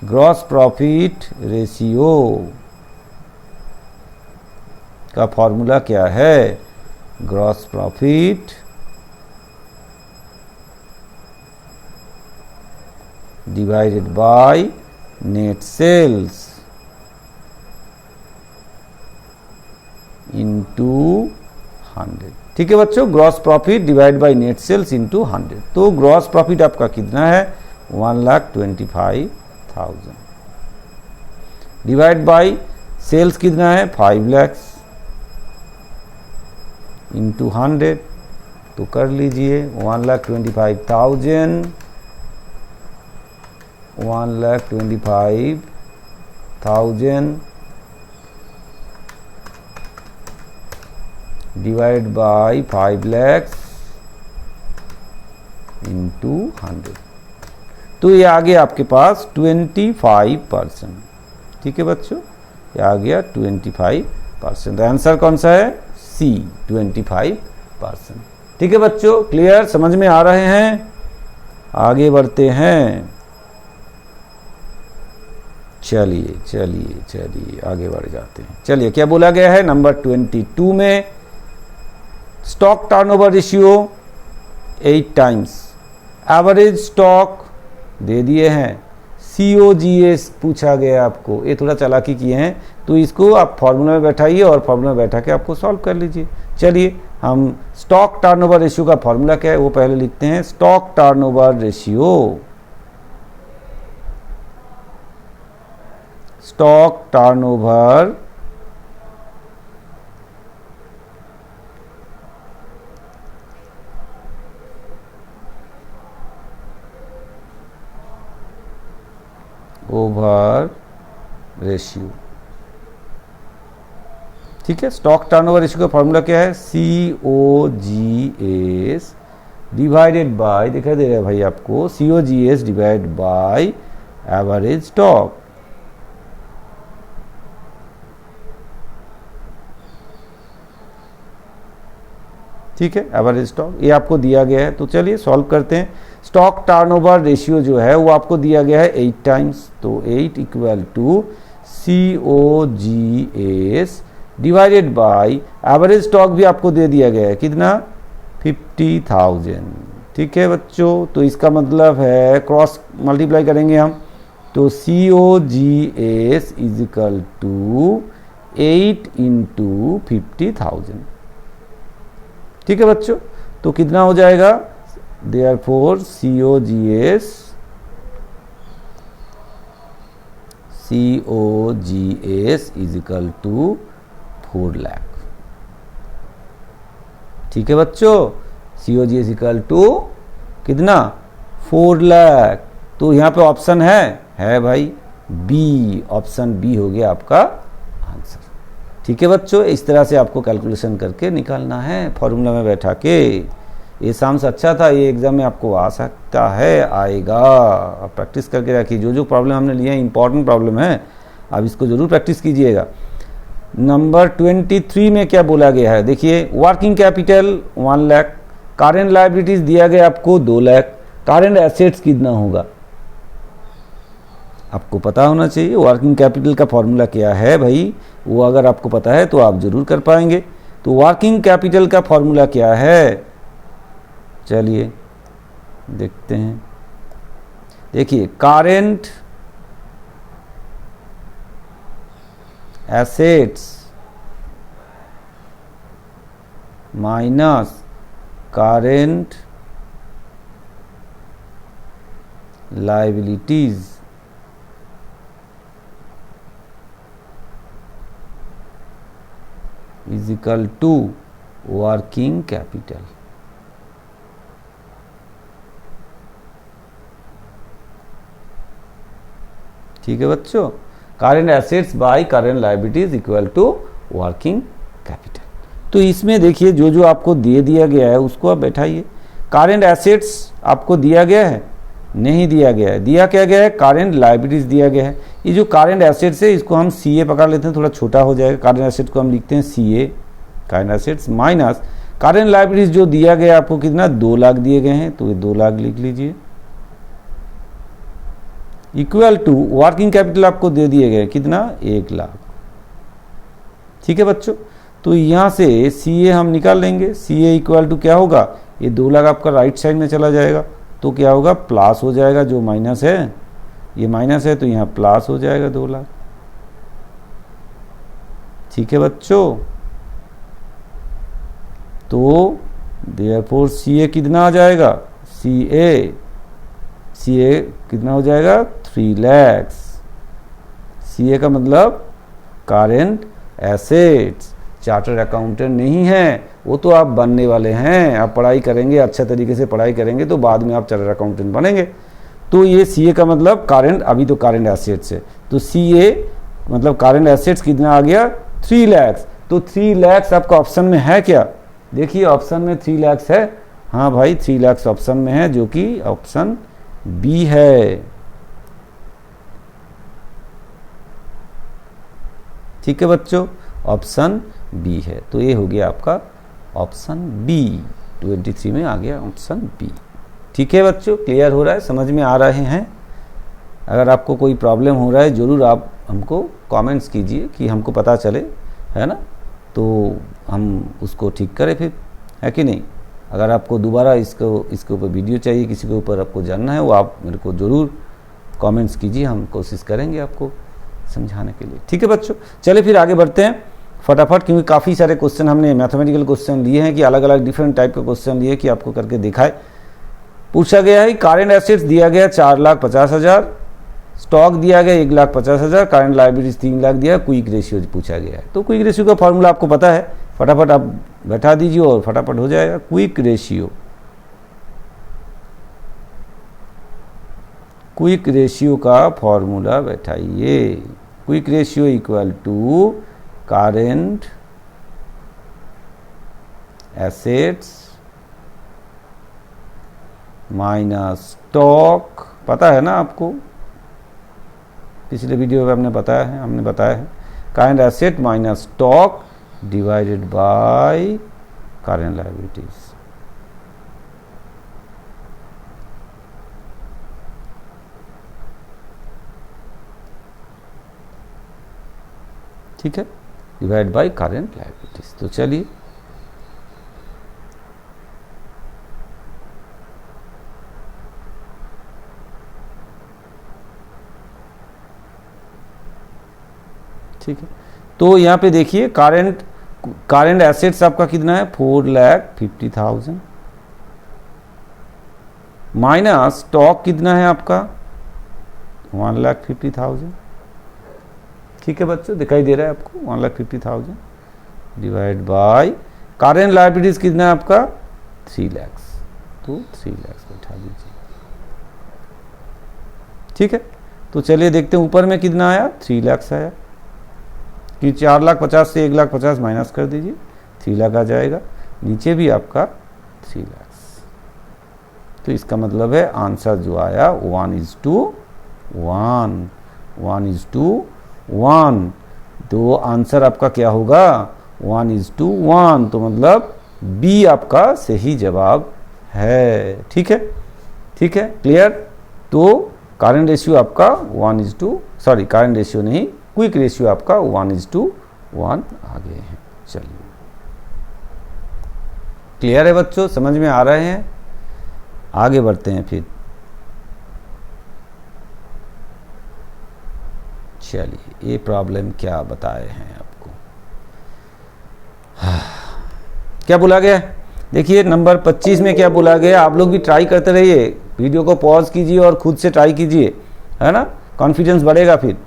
A: ग्रॉस प्रॉफिट रेशियो का फॉर्मूला क्या है, gross profit divided by net sales into 100। ठीक है बच्चों, gross profit divide by net sales into 100। तो ग्रॉस प्रॉफिट आपका कितना है 1,25,000 डिवाइड बाय सेल्स कितना है 5 लाख इंटू 100। तो कर लीजिए 1,25,000 1,25,000 डिवाइड बाई 5 lakhs इंटू 100, तो ये आ गया आपके पास 25%। ठीक है बच्चों, ये आ गया 25%। आंसर कौन सा है? सी, 25%। ठीक है बच्चों, क्लियर, समझ में आ रहे हैं? आगे बढ़ते हैं। चलिए चलिए चलिए आगे बढ़ जाते हैं। चलिए, क्या बोला गया है नंबर 22 में? Stock turnover ratio 8 times, average stock दे दिए हैं, COGS पूछा गया आपको। ये थोड़ा चालाकी किए हैं, तो इसको आप फॉर्मूला में बैठाइए और फॉर्मूला में बैठा के आपको सॉल्व कर लीजिए। चलिए, हम स्टॉक टर्नओवर रेशियो का फॉर्मूला क्या है वो पहले लिखते हैं। Stock turnover ratio, stock turnover over ratio. ठीक है, स्टॉक टर्नओवर रेशियो का फॉर्मूला क्या है? COGS डिवाइडेड बाय, दिखाई दे रहा है भाई आपको, COGS divide by average stock. ठीक है, एवरेज स्टॉक ये आपको दिया गया है, तो चलिए सॉल्व करते हैं। स्टॉक टर्नओवर रेशियो जो है वो आपको दिया गया है 8 टाइम्स, तो 8 equal to COGS divided by average stock भी आपको दे दिया गया है, कितना? 50,000। ठीक है बच्चों, तो इसका मतलब है क्रॉस मल्टीप्लाई करेंगे हम, तो COGS is equal to 8 into 50,000। ठीक है बच्चों, तो कितना हो जाएगा? Therefore COGS is equal to 4 lakh. ठीक है बच्चों, COGS इक्वल टू कितना? 4 लाख। तो यहां पे ऑप्शन है भाई बी, ऑप्शन बी हो गया आपका आंसर। ठीक है बच्चों, इस तरह से आपको कैलकुलेशन करके निकालना है फॉर्मूला में बैठा के। ये साम से अच्छा था, ये एग्जाम में आपको आ सकता है, आएगा। आप प्रैक्टिस करके रखिए, जो जो प्रॉब्लम हमने लिए हैं इंपॉर्टेंट प्रॉब्लम है, आप इसको जरूर प्रैक्टिस कीजिएगा। नंबर 23 में क्या बोला गया है? देखिए, working capital 1 lakh, current liabilities दिया गया आपको 2 लाख, करेंट एसेट्स कितना होगा आपको पता होना चाहिए। वर्किंग कैपिटल का फॉर्मूला क्या है भाई, वो अगर आपको पता है तो आप जरूर कर पाएंगे। तो वर्किंग कैपिटल का फॉर्मूला क्या है? चलिए देखते हैं। देखिए, current assets minus current liabilities is equal to working capital. ठीक है बच्चों, current assets by current liabilities equal to working capital. तो इसमें देखिए, जो जो आपको दे दिया गया है उसको आप बैठाइए। करेंट एसेट्स आपको दिया गया है? नहीं दिया गया है। दिया क्या गया है? करेंट लायबिलिटीज दिया गया है। ये जो करेंट एसेट्स है इसको हम CA पकड़ लेते हैं, थोड़ा छोटा हो जाएगा। करेंट एसेट को हम लिखते हैं CA, current assets minus current liabilities जो दिया गया आपको कितना? 2 लाख दिए गए हैं, तो ये 2 लाख लिख लीजिए, इक्वल टू वर्किंग कैपिटल आपको दे दिए गए कितना? 1 लाख। ठीक है बच्चों, तो यहां से CA हम निकाल लेंगे। CA इक्वल टू क्या होगा? ये 2 लाख आपका राइट साइड में चला जाएगा, तो क्या होगा? प्लस हो जाएगा। जो माइनस है, ये माइनस है, तो यहाँ प्लस हो जाएगा 2 लाख। ठीक है बच्चों, तो देयरफॉर CA कितना आ जाएगा? CA कितना हो जाएगा? 3 लाख। CA का मतलब करेंट एसेट्स। चार्टर्ड अकाउंटेंट नहीं है, वो तो आप बनने वाले हैं। आप पढ़ाई करेंगे, अच्छा तरीके से पढ़ाई करेंगे तो बाद में आप चार्टर्ड अकाउंटेंट बनेंगे। तो ये सी ए का मतलब कारेंट, अभी तो कारेंट एसेट्स है, तो सी ए मतलब कारेंट एसेट्स कितना आ गया 3 लाख। तो 3 लाख आपका ऑप्शन में है क्या? देखिए ऑप्शन में 3 लाख है, हाँ भाई 3 लाख ऑप्शन में है, जो कि ऑप्शन बी है। ठीक है बच्चों, ऑप्शन बी है। तो ये हो गया आपका ऑप्शन बी, 23 में आ गया ऑप्शन बी। ठीक है बच्चों, क्लियर हो रहा है, समझ में आ रहे हैं? अगर आपको कोई प्रॉब्लम हो रहा है ज़रूर आप हमको कमेंट्स कीजिए कि हमको पता चले, है ना, तो हम उसको ठीक करें फिर, है कि नहीं। अगर आपको दोबारा इसके ऊपर वीडियो चाहिए, किसी के ऊपर आपको जानना है, वो आप मेरे को ज़रूर कमेंट्स कीजिए, हम कोशिश करेंगे आपको समझाने के लिए। ठीक है बच्चों, चलिए फिर आगे बढ़ते हैं फटाफट, क्योंकि काफ़ी सारे क्वेश्चन हमने मैथमेटिकल क्वेश्चन लिए हैं कि अलग अलग डिफरेंट टाइप के क्वेश्चन लिए कि आपको करके दिखाए। पूछा गया है कारेंट एसेट्स दिया गया 4,50,000, स्टॉक दिया गया 1,50,000, कारेंट लायबिलिटीज 3 लाख दिया, क्विक रेशियो पूछा गया है। तो क्विक रेशियो का फॉर्मूला आपको पता है, फटाफट आप बैठा दीजिए और फटाफट हो जाएगा। क्विक रेशियो का फॉर्मूला बैठाइए। Quick ratio equal to current assets minus stock, पता है ना आपको, पिछले वीडियो में हमने बताया है current asset minus stock divided by current liabilities. ठीक है, डिवाइड बाय कारेंट लायबिलिटीज। तो चलिए ठीक है, तो यहाँ पे देखिए कारेंट एसेट्स आपका कितना है 4,50,000 माइनस स्टॉक कितना है आपका 1,50,000। ठीक है बच्चों, दिखाई दे रहा है आपको 1,50,000 डिवाइड बाय कारेंट लायबिलिटीज कितना है आपका 3 लाख, तो 3 लाख बैठा दीजिए। ठीक है, तो चलिए देखते हैं ऊपर में कितना आया 3 लाख आया, कि 4,50,000 से 1,50,000 माइनस कर दीजिए, 3 लाख आ जाएगा, नीचे भी आपका 3 लाख। तो इसका मतलब है आंसर जो आया 1:1, तो आंसर आपका क्या होगा 1:1, तो मतलब बी आपका सही जवाब है। ठीक है, क्लियर। तो कारेंट रेशियो आपका कारेंट रेशियो नहीं, क्विक रेशियो आपका 1:1 आ गए हैं। चलिए क्लियर है बच्चों, समझ में आ रहे हैं? आगे बढ़ते हैं फिर। चलिए ये प्रॉब्लम क्या बताए हैं आपको, क्या बोला गया, देखिए नंबर 25 में क्या बोला गया। आप लोग भी ट्राई करते रहिए, वीडियो को पॉज कीजिए और खुद से ट्राई कीजिए, है ना, कॉन्फिडेंस बढ़ेगा। फिर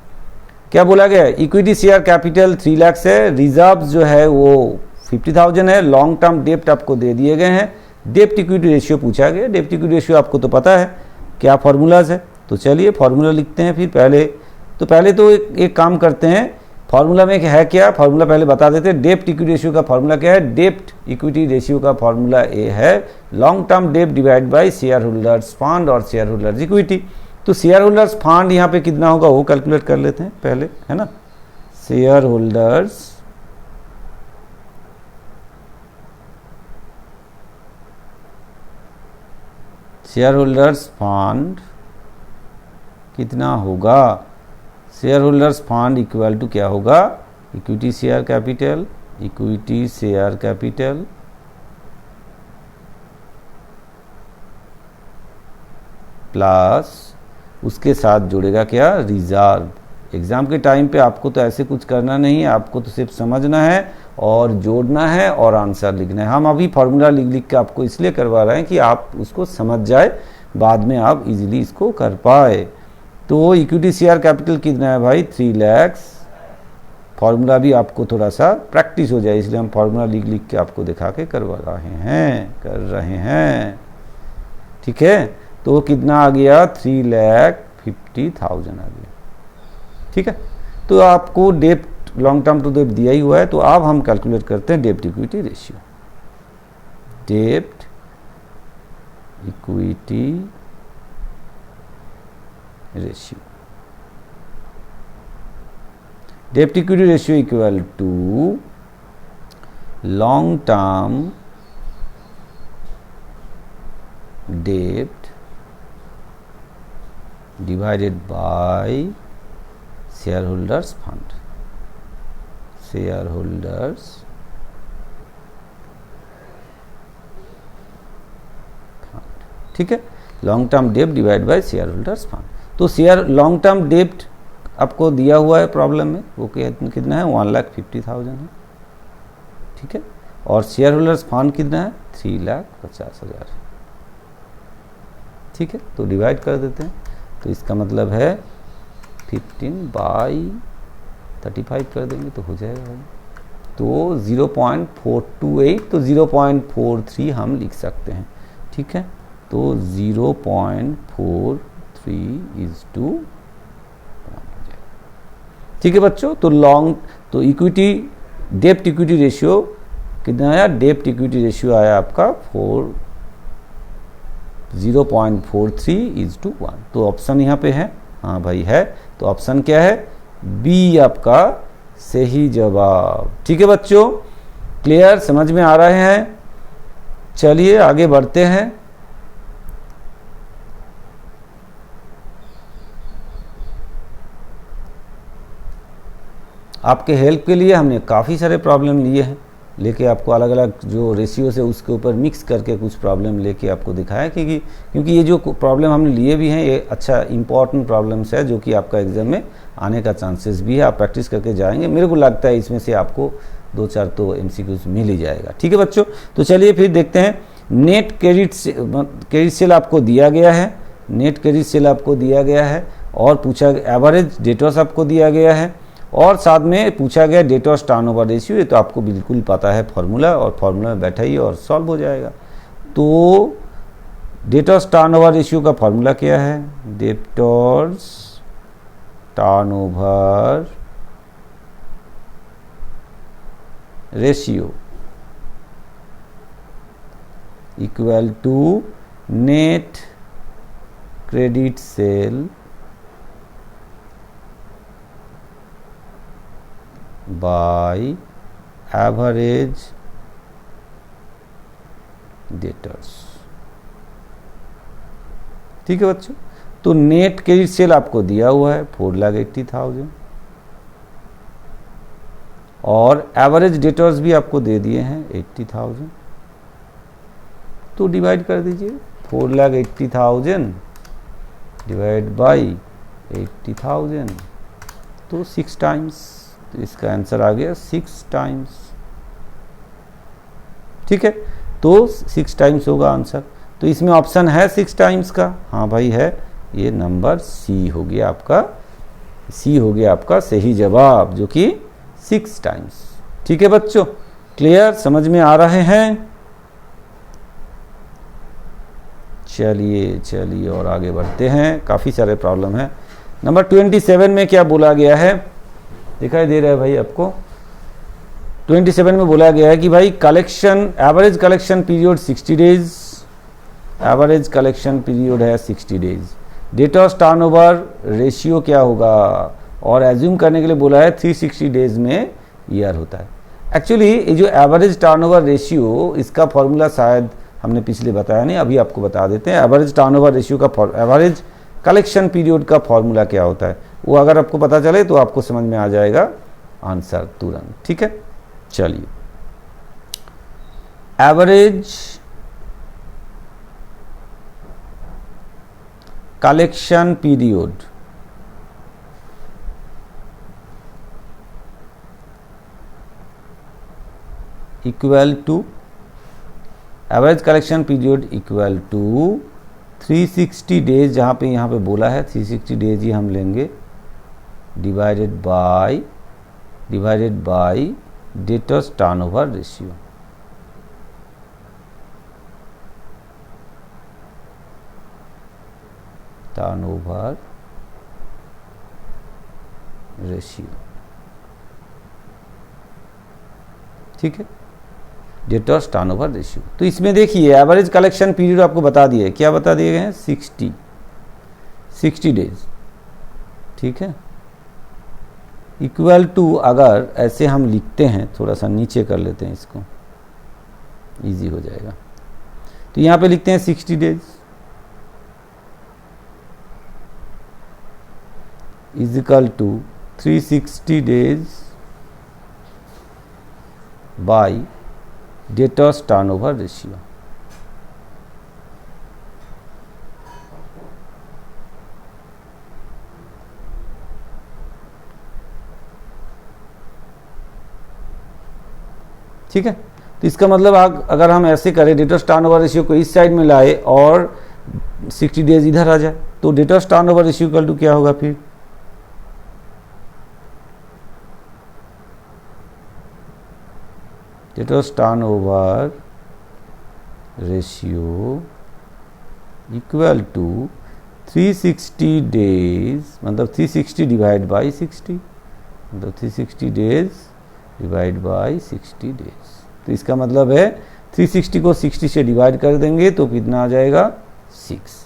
A: क्या बोला गया, इक्विटी शेयर कैपिटल 3 लाख है, रिजर्व जो है वो 50,000 है, लॉन्ग टर्म डेप्ट आपको दे दिए गए हैं, डेप्ट इक्विटी रेशियो पूछा गया। डेप्ट इक्विटी रेशियो आपको तो पता है क्या फॉर्मूलाज है, तो चलिए फॉर्मूला लिखते हैं। फिर पहले तो एक काम करते हैं, फॉर्मूला में है क्या, फॉर्मूला पहले बता देते हैं। डेप्ट इक्विटी रेशियो का फॉर्मूला क्या है, डेप्ट इक्विटी रेशियो का फॉर्मूला ए है लॉन्ग टर्म डेप्ट divide by share holders fund और शेयर होल्डर्स इक्विटी। तो शेयर होल्डर्स फंड यहाँ पे कितना होगा वो कैलकुलेट कर लेते हैं पहले, है ना। शेयर होल्डर्स फंड कितना होगा, share holders fund equal to क्या होगा, इक्विटी शेयर कैपिटल प्लस उसके साथ जुड़ेगा क्या, रिजर्व। एग्जाम के टाइम पे आपको तो ऐसे कुछ करना नहीं है, आपको तो सिर्फ समझना है और जोड़ना है और आंसर लिखना है। हम अभी फॉर्मूला लिख के आपको इसलिए करवा रहे हैं कि आप उसको समझ जाए, बाद में आप इजीली इसको कर पाए। तो इक्विटी शेयर कैपिटल कितना है भाई 3 लाख, फॉर्मूला भी आपको थोड़ा सा प्रैक्टिस हो जाए, इसलिए हम फॉर्मूला लिख के आपको दिखा के कर रहे हैं। ठीक है, तो वो कितना आ गया, 3,50,000 आ गया। ठीक है, तो आपको डेप्ट लॉन्ग टर्म टू डेप्ट दिया ही हुआ है, तो अब हम कैलकुलेट करते हैं डेप्ट equity ratio. Dept equity ratio, dept equity ratio equal to long term dept divided by share holders fund, share holders fund. ठीक है, लॉन्ग टर्म डेप्ट divide by share holders fund. तो शेयर लॉन्ग टर्म डेप्ट आपको दिया हुआ है problem में, वो कितना है, 1,50,000 है। ठीक है, और शेयर होल्डर्स फंड कितना है, 3,50,000। ठीक है, तो डिवाइड कर देते हैं, तो इसका मतलब है 15/35 कर देंगे तो हो जाएगा भाई। तो 0.428, तो 0.43 हम लिख सकते हैं। ठीक है, तो 0.43:1 ठीक है बच्चों। तो इक्विटी डेप्ट इक्विटी रेशियो कितना आया, डेप्ट इक्विटी रेशियो आया आपका 0.43:1। तो ऑप्शन यहाँ पे है, हाँ भाई है, तो ऑप्शन क्या है, बी आपका सही जवाब। ठीक है बच्चों, क्लियर, समझ में आ रहे हैं। चलिए आगे बढ़ते हैं। आपके हेल्प के लिए हमने काफ़ी सारे प्रॉब्लम लिए हैं, लेके आपको अलग अलग जो रेशियो से उसके ऊपर मिक्स करके कुछ प्रॉब्लम लेके आपको दिखाया, क्योंकि ये जो प्रॉब्लम हमने लिए भी हैं ये अच्छा इंपॉर्टेंट प्रॉब्लम्स है, जो कि आपका एग्जाम में आने का चांसेस भी है। आप प्रैक्टिस करके जाएंगे, मेरे को लगता है इसमें से आपको 2-4 तो MCQs मिल ही जाएगा। ठीक है बच्चों, तो चलिए फिर देखते हैं। नेट क्रेडिट सेल आपको दिया गया है, नेट क्रेडिट सेल आपको दिया गया है, और पूछा एवरेज डेटर्स आपको दिया गया है, और साथ में पूछा गया डेटर्स टर्नओवर रेशियो। ये तो आपको बिल्कुल पता है फॉर्मूला, और फॉर्मूला में बैठाइए और सॉल्व हो जाएगा। तो डेटर्स टर्नओवर रेशियो का फॉर्मूला क्या है, debtors turnover ratio equal to net credit sale by average debtors. ठीक है बच्चों, तो नेट क्रेडिट सेल आपको दिया हुआ है 4,80,000, और एवरेज डेटर्स भी आपको दे दिए हैं 80,000। तो डिवाइड कर दीजिए, 4,80,000 डिवाइड बाई 80,000, तो 6 टाइम्स, तो इसका आंसर आ गया 6 टाइम्स। ठीक है, तो 6 टाइम्स होगा आंसर। तो इसमें ऑप्शन है 6 टाइम्स का, हाँ भाई है, ये नंबर सी हो गया आपका, सी हो गया आपका सही जवाब, जो कि 6 टाइम्स। ठीक है बच्चों, क्लियर, समझ में आ रहे हैं। चलिए और आगे बढ़ते हैं, काफ़ी सारे प्रॉब्लम है। नंबर 27 में क्या बोला गया है, दिखाई दे रहा है भाई आपको। 27 में बोला गया है कि भाई collection, average collection period 60 days, average collection period है 60 डेज। डेटर्स टर्नओवर रेशियो क्या होगा, और एज्यूम करने के लिए बोला है 360 डेज में ईयर होता है। एक्चुअली ये जो एवरेज टर्नओवर रेशियो, इसका फॉर्मूला शायद हमने पिछले बताया नहीं, अभी आपको बता देते हैं। एवरेज टर्नओवर रेशियो का, एवरेज कलेक्शन पीरियड का फॉर्मूला क्या होता है, वो अगर आपको पता चले तो आपको समझ में आ जाएगा आंसर तुरंत। ठीक है, चलिए, average collection period equal to, average collection period equal to 360 days, जहाँ पे यहाँ पे बोला है 360 डेज ही हम लेंगे, divided by debtors turnover ratio. Turnover ratio, ठीक है, डेटर्स टर्नओवर रेशियो। तो इसमें देखिए एवरेज कलेक्शन पीरियड आपको बता दिए, क्या बता दिए गए हैं, 60 डेज, ठीक है, इक्वल टू, अगर ऐसे हम लिखते हैं, थोड़ा सा नीचे कर लेते हैं इसको, इजी हो जाएगा। तो यहाँ पे लिखते हैं 60 days is equal to 360 days by debtors turnover ratio. ठीक है, तो इसका मतलब अगर हम ऐसे करें, डेटर्स टर्नओवर रेशियो को इस साइड में लाए और 60 डेज इधर आ जाए, तो debtors turnover ratio equal to क्या होगा फिर, debtors turnover ratio equal to 360 days, मतलब 360 डिवाइड बाई 60, मतलब 360 डेज डिवाइड बाई 60 डेज। तो इसका मतलब है 360 को 60 से डिवाइड कर देंगे तो कितना आ जाएगा, 6।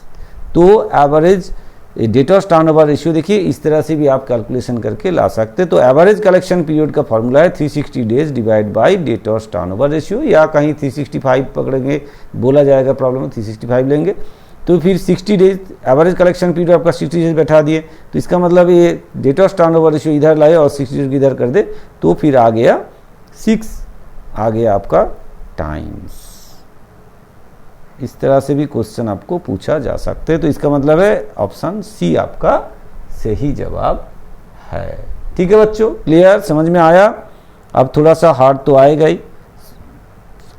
A: तो एवरेज डेटर्स टर्नओवर रेशियो देखिए इस तरह से भी आप कैलकुलेशन करके ला सकते हैं। तो एवरेज कलेक्शन पीरियड का फॉर्मूला है 360 days divide by debtors turnover ratio, या कहीं 365 पकड़ेंगे, बोला जाएगा प्रॉब्लम में 365 लेंगे, तो फिर 60 डेज एवरेज कलेक्शन पीरियड आपका 60 डेज बैठा दिए, तो इसका मतलब ये डेटर्स टर्नओवर रेशियो इधर लाए और 60 डेज इधर कर दे, तो फिर आ गया 6, आ गया आपका टाइम्स। इस तरह से भी क्वेश्चन आपको पूछा जा सकते हैं। तो इसका मतलब है ऑप्शन सी आपका सही जवाब है। ठीक है बच्चों, क्लियर, समझ में आया। अब थोड़ा सा हार्ड तो आएगा ही,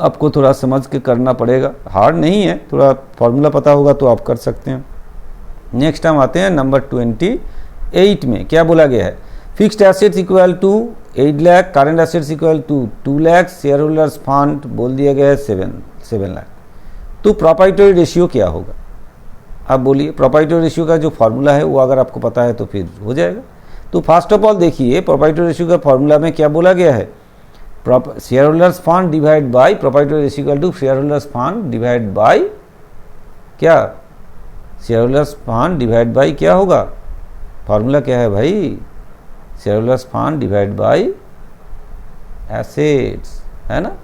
A: आपको थोड़ा समझ के करना पड़ेगा, हार्ड नहीं है, थोड़ा फॉर्मूला पता होगा तो आप कर सकते हैं। नेक्स्ट हम आते हैं नंबर 28 में, क्या बोला गया है, fixed assets equal to 8 lakh, current assets equal to 2 lakh, share holders fund बोल दिया गया है 7 लाख। तो प्रोप्राइटरी रेशियो क्या होगा, आप बोलिए। प्रोप्राइटरी रेशियो का जो फार्मूला है वो अगर आपको पता है तो फिर हो जाएगा। तो फर्स्ट ऑफ ऑल देखिए प्रोप्राइटरी रेशियो का फार्मूला में क्या बोला गया है, share holders fund divide by proprietary ratio equal to share holders fund divide by क्या, share holders fund divide by क्या होगा, फार्मूला क्या है भाई, share holders fund divide by assets, है ना,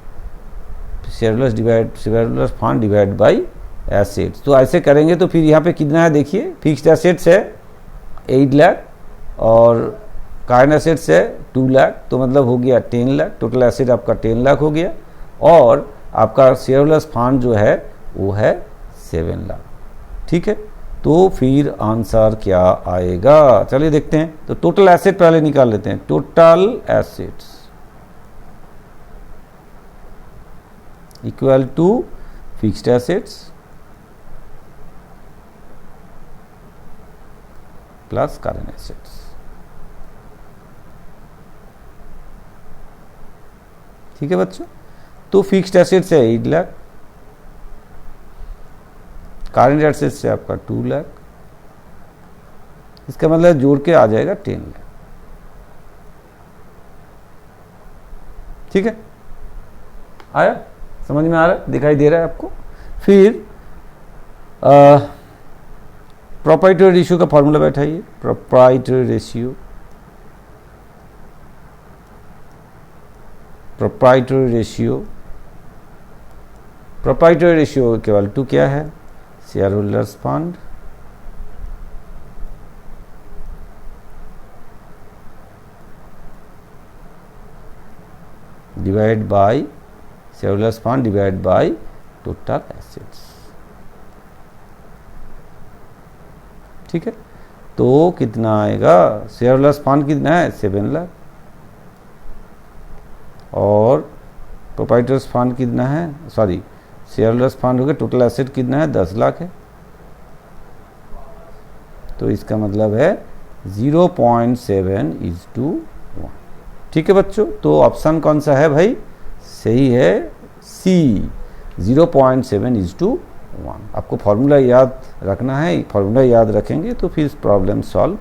A: share holders fund divide by assets. तो ऐसे करेंगे तो फिर यहाँ पे कितना है देखिए, फिक्स्ड एसेट्स है 8 लाख और करंट एसेट्स है 2 लाख, तो मतलब हो गया 10 लाख, टोटल एसेट आपका 10 लाख हो गया, और आपका शेयर होल्डर्स फंड जो है वो है 7 लाख। ठीक है, तो फिर आंसर क्या आएगा, चलिए देखते हैं। तो टोटल एसेट पहले निकाल लेते हैं, total assets equal to fixed assets plus current assets. ठीक है बच्चों, तो फिक्स्ड एसेट्स है 8 लाख, करंट एसेट्स है आपका 2 लाख, इसका मतलब जोड़ के आ जाएगा 10 लाख। ठीक है, आया, समझ में आ रहा है, दिखाई दे रहा है आपको। फिर प्रोप्राइटरी रेशियो का फॉर्मूला बैठाइए, proprietary ratio, proprietary ratio equal to equal to, share holders fund divide by share holders fund divide by total assets. ठीक है, तो कितना आएगा, शेयर होल्डर्स फंड कितना है 7 लाख, और प्रोप्राइटर्स फंड कितना है, सॉरी शेयर होल्डर्स फंड हो गया, टोटल एसेट कितना है 10 लाख है। तो इसका मतलब है 0.7:1। ठीक है बच्चों, तो ऑप्शन कौन सा है भाई, सही है सी, 0.7:1। 1। आपको फॉर्मूला याद रखना है, फॉर्मूला याद रखेंगे तो फिर प्रॉब्लम सॉल्व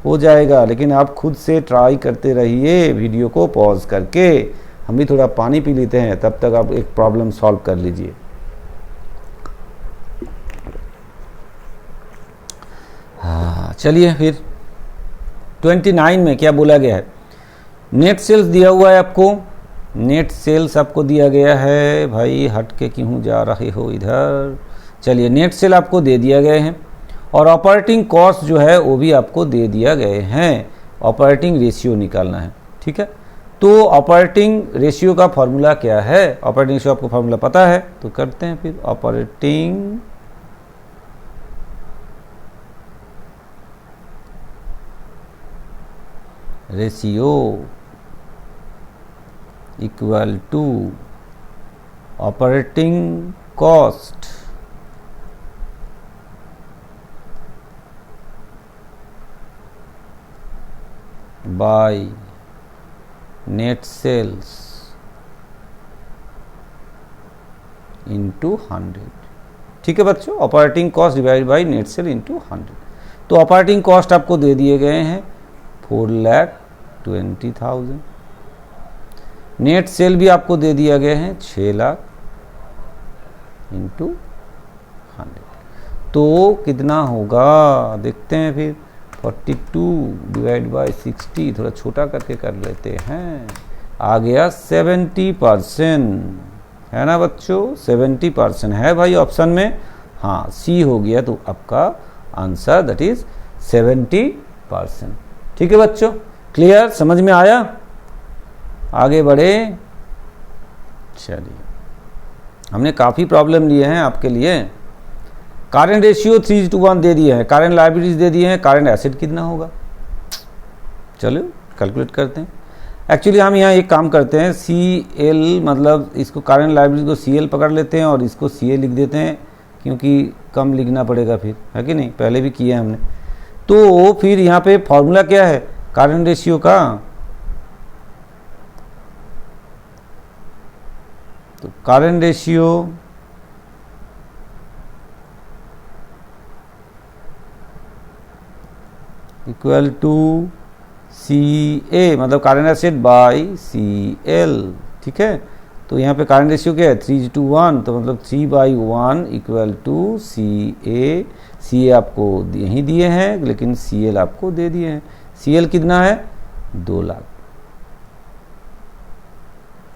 A: हो जाएगा। लेकिन आप खुद से ट्राई करते रहिए वीडियो को पॉज करके। हम भी थोड़ा पानी पी लेते हैं, तब तक आप एक प्रॉब्लम सॉल्व कर लीजिए। हाँ चलिए फिर 29 में क्या बोला गया है, नेट सेल्स दिया हुआ है आपको, नेट सेल्स आपको दिया गया है। भाई हट के क्यों जा रहे हो इधर, चलिए नेट सेल आपको दे दिया गए हैं और ऑपरेटिंग कॉस्ट जो है वो भी आपको दे दिया गए हैं। ऑपरेटिंग रेशियो निकालना है, ठीक है। तो ऑपरेटिंग रेशियो का फॉर्मूला क्या है, ऑपरेटिंग रेशियो आपको फॉर्मूला पता है तो करते हैं फिर। Operating ratio equal to operating cost by net sales into 100, ठीक है बच्चों। Operating cost divide by net sale into 100। तो ऑपरेटिंग कॉस्ट आपको दे दिए गए हैं 4,20,000। नेट सेल भी आपको दे दिया गया है 6 लाख इंटू 100। तो कितना होगा देखते हैं फिर। 42 डिवाइड बाय 60, थोड़ा छोटा करके कर लेते हैं, आ गया 70%, है ना बच्चों। 70% है भाई ऑप्शन में, हाँ सी हो गया। तो आपका आंसर दैट इज 70%, ठीक है बच्चों। क्लियर, समझ में आया, आगे बढ़े। चलिए हमने काफ़ी प्रॉब्लम लिए हैं आपके लिए। करेंट रेशियो 3:1 दे दिए हैं, करेंट लायबिलिटीज दे दिए हैं, करेंट एसेट कितना होगा, चलो कैलकुलेट करते हैं। एक्चुअली हम यहाँ एक काम करते हैं, CL मतलब इसको करेंट लायबिलिटी को CL पकड़ लेते हैं और इसको CA लिख देते हैं, क्योंकि कम लिखना पड़ेगा फिर, है कि नहीं, पहले भी किया है हमने। तो फिर यहाँ पे फॉर्मूला क्या है करेंट रेशियो का, तो current ratio equal to CA मतलब करेंट एसेट बाय CL, ठीक है। तो यहाँ पे करेंट रेशियो क्या है 3:1, तो मतलब 3/1 इक्वल टू CA आपको यहीं दिए हैं, लेकिन CL आपको दे दिए हैं। CL कितना है 2 लाख,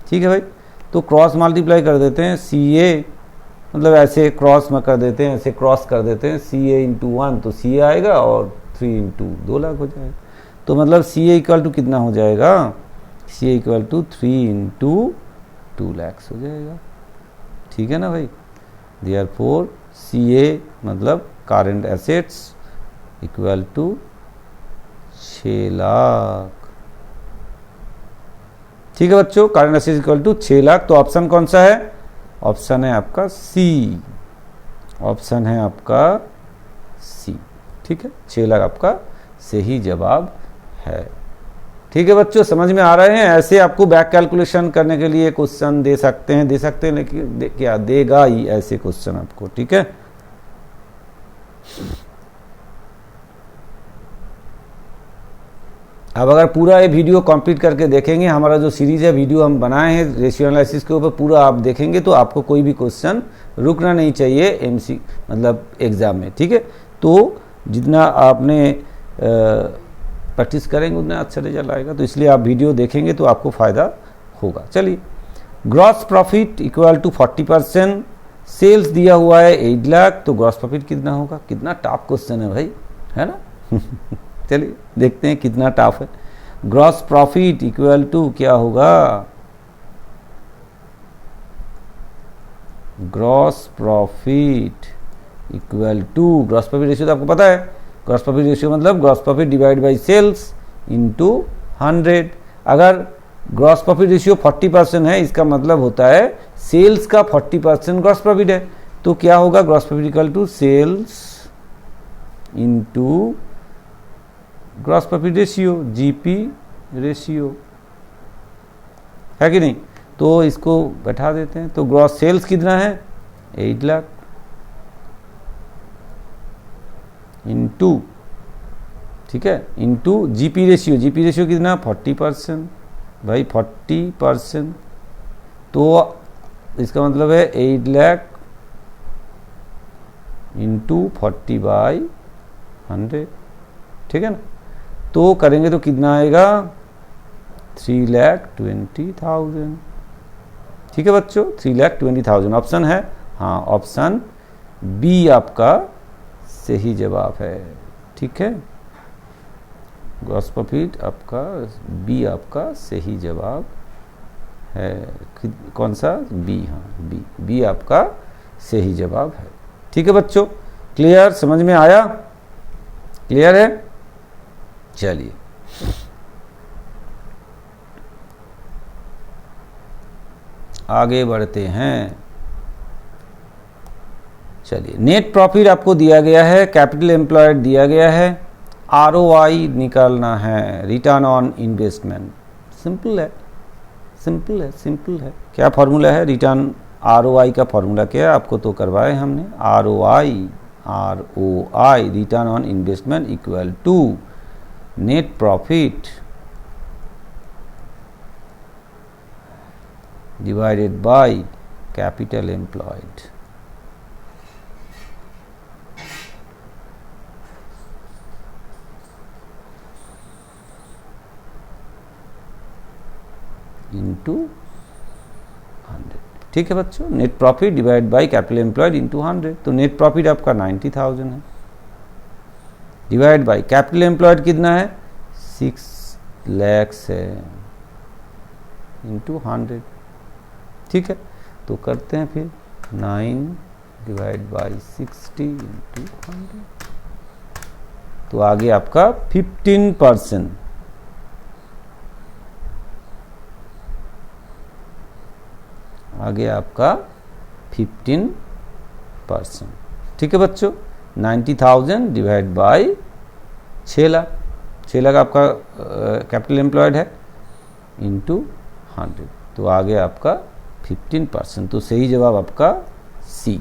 A: ठीक है भाई। तो क्रॉस मल्टीप्लाई कर देते हैं, CA मतलब ऐसे क्रॉस में कर देते हैं, ऐसे क्रॉस कर देते हैं, CA इंटू 1 तो CA आएगा और 3 इंटू 2 लाख हो जाएगा। तो मतलब CA इक्वल टू कितना हो जाएगा, CA equal to 3 into 2 lakh हो जाएगा, ठीक है ना भाई। देयरफॉर CA मतलब current assets equal to 6 lakh, ठीक है बच्चों। Current assets equal to 6 lakh. तो ऑप्शन कौन सा है, ऑप्शन है आपका C, ऑप्शन है आपका C, ठीक है। 6 लाख आपका सही जवाब है, ठीक है बच्चों। समझ में आ रहे हैं। ऐसे आपको बैक कैलकुलेशन करने के लिए क्वेश्चन दे सकते हैं लेकिन क्या देगा ही ऐसे क्वेश्चन आपको, ठीक है। अब अगर पूरा ये वीडियो कंप्लीट करके देखेंगे, हमारा जो सीरीज है वीडियो हम बनाए हैं रेशियो एनालिसिस के ऊपर, पूरा आप देखेंगे तो आपको कोई भी क्वेश्चन रुकना नहीं चाहिए MC मतलब एग्जाम में, ठीक है। तो जितना आपने प्रैक्टिस करेंगे उतना अच्छा रिजल्ट आएगा, तो इसलिए आप वीडियो देखेंगे तो आपको फ़ायदा होगा। चलिए, gross profit equal to 40%, sales दिया हुआ है 8 लाख, तो ग्रॉस प्रॉफिट कितना होगा। कितना टफ क्वेश्चन है भाई, है ना। चलिए देखते हैं कितना टफ है। ग्रॉस प्रॉफिट इक्वल टू क्या होगा, gross profit equal to, gross profit ratio तो आपको पता है, ग्रॉस प्रॉफिट रेशियो मतलब gross profit divide by sales into 100। अगर ग्रॉस प्रॉफिट रेशियो 40% है, इसका मतलब होता है सेल्स का 40% ग्रॉस प्रॉफिट है। तो क्या होगा, gross profit equal to sales into gross profit ratio, GP ratio, है कि नहीं। तो इसको बैठा देते हैं। तो ग्रॉस सेल्स कितना है 8 लाख, इंटू, ठीक है, into GP ratio. GP ratio कितना, 40%, भाई 40%, तो इसका मतलब है 8 लाख इंटू 40/100, ठीक है ना। तो करेंगे तो कितना आएगा, 3,20,000, ठीक है बच्चों, 3,20,000 ऑप्शन है, हाँ ऑप्शन बी आपका सही जवाब है, ठीक है। ग्रॉस प्रॉफिट आपका बी आपका सही जवाब है। कौन सा, बी, हाँ बी आपका सही जवाब है, ठीक है बच्चों। क्लियर, समझ में आया, क्लियर है। चलिए आगे बढ़ते हैं। चलिए, नेट प्रॉफिट आपको दिया गया है, कैपिटल एम्प्लॉयड दिया गया है, आरओआई निकालना है, रिटर्न ऑन इन्वेस्टमेंट। सिंपल है, सिंपल है, सिंपल है। क्या फॉर्मूला है रिटर्न, आरओआई का फॉर्मूला क्या है, आपको तो करवाए हमने। ROI return on investment equal to net profit divided by capital employed। Into 100, ठीक है बच्चों। Net profit divide by capital employed into 100, तो नेट प्रॉफिट आपका 90,000 है, डिवाइड बाय कैपिटल एम्प्लॉयड कितना है, 6 लाख है, इंटू 100, ठीक है। तो करते हैं फिर 9 डिवाइड बाई 60 इंटू 100, तो आगे आपका 15%, आगे आपका 15%, ठीक है बच्चों। 90,000 डिवाइड बाई 6 लाख, 6 लाख आपका कैपिटल एम्प्लॉयड है, इंटू 100, तो आगे आपका 15%, तो सही जवाब आपका सी,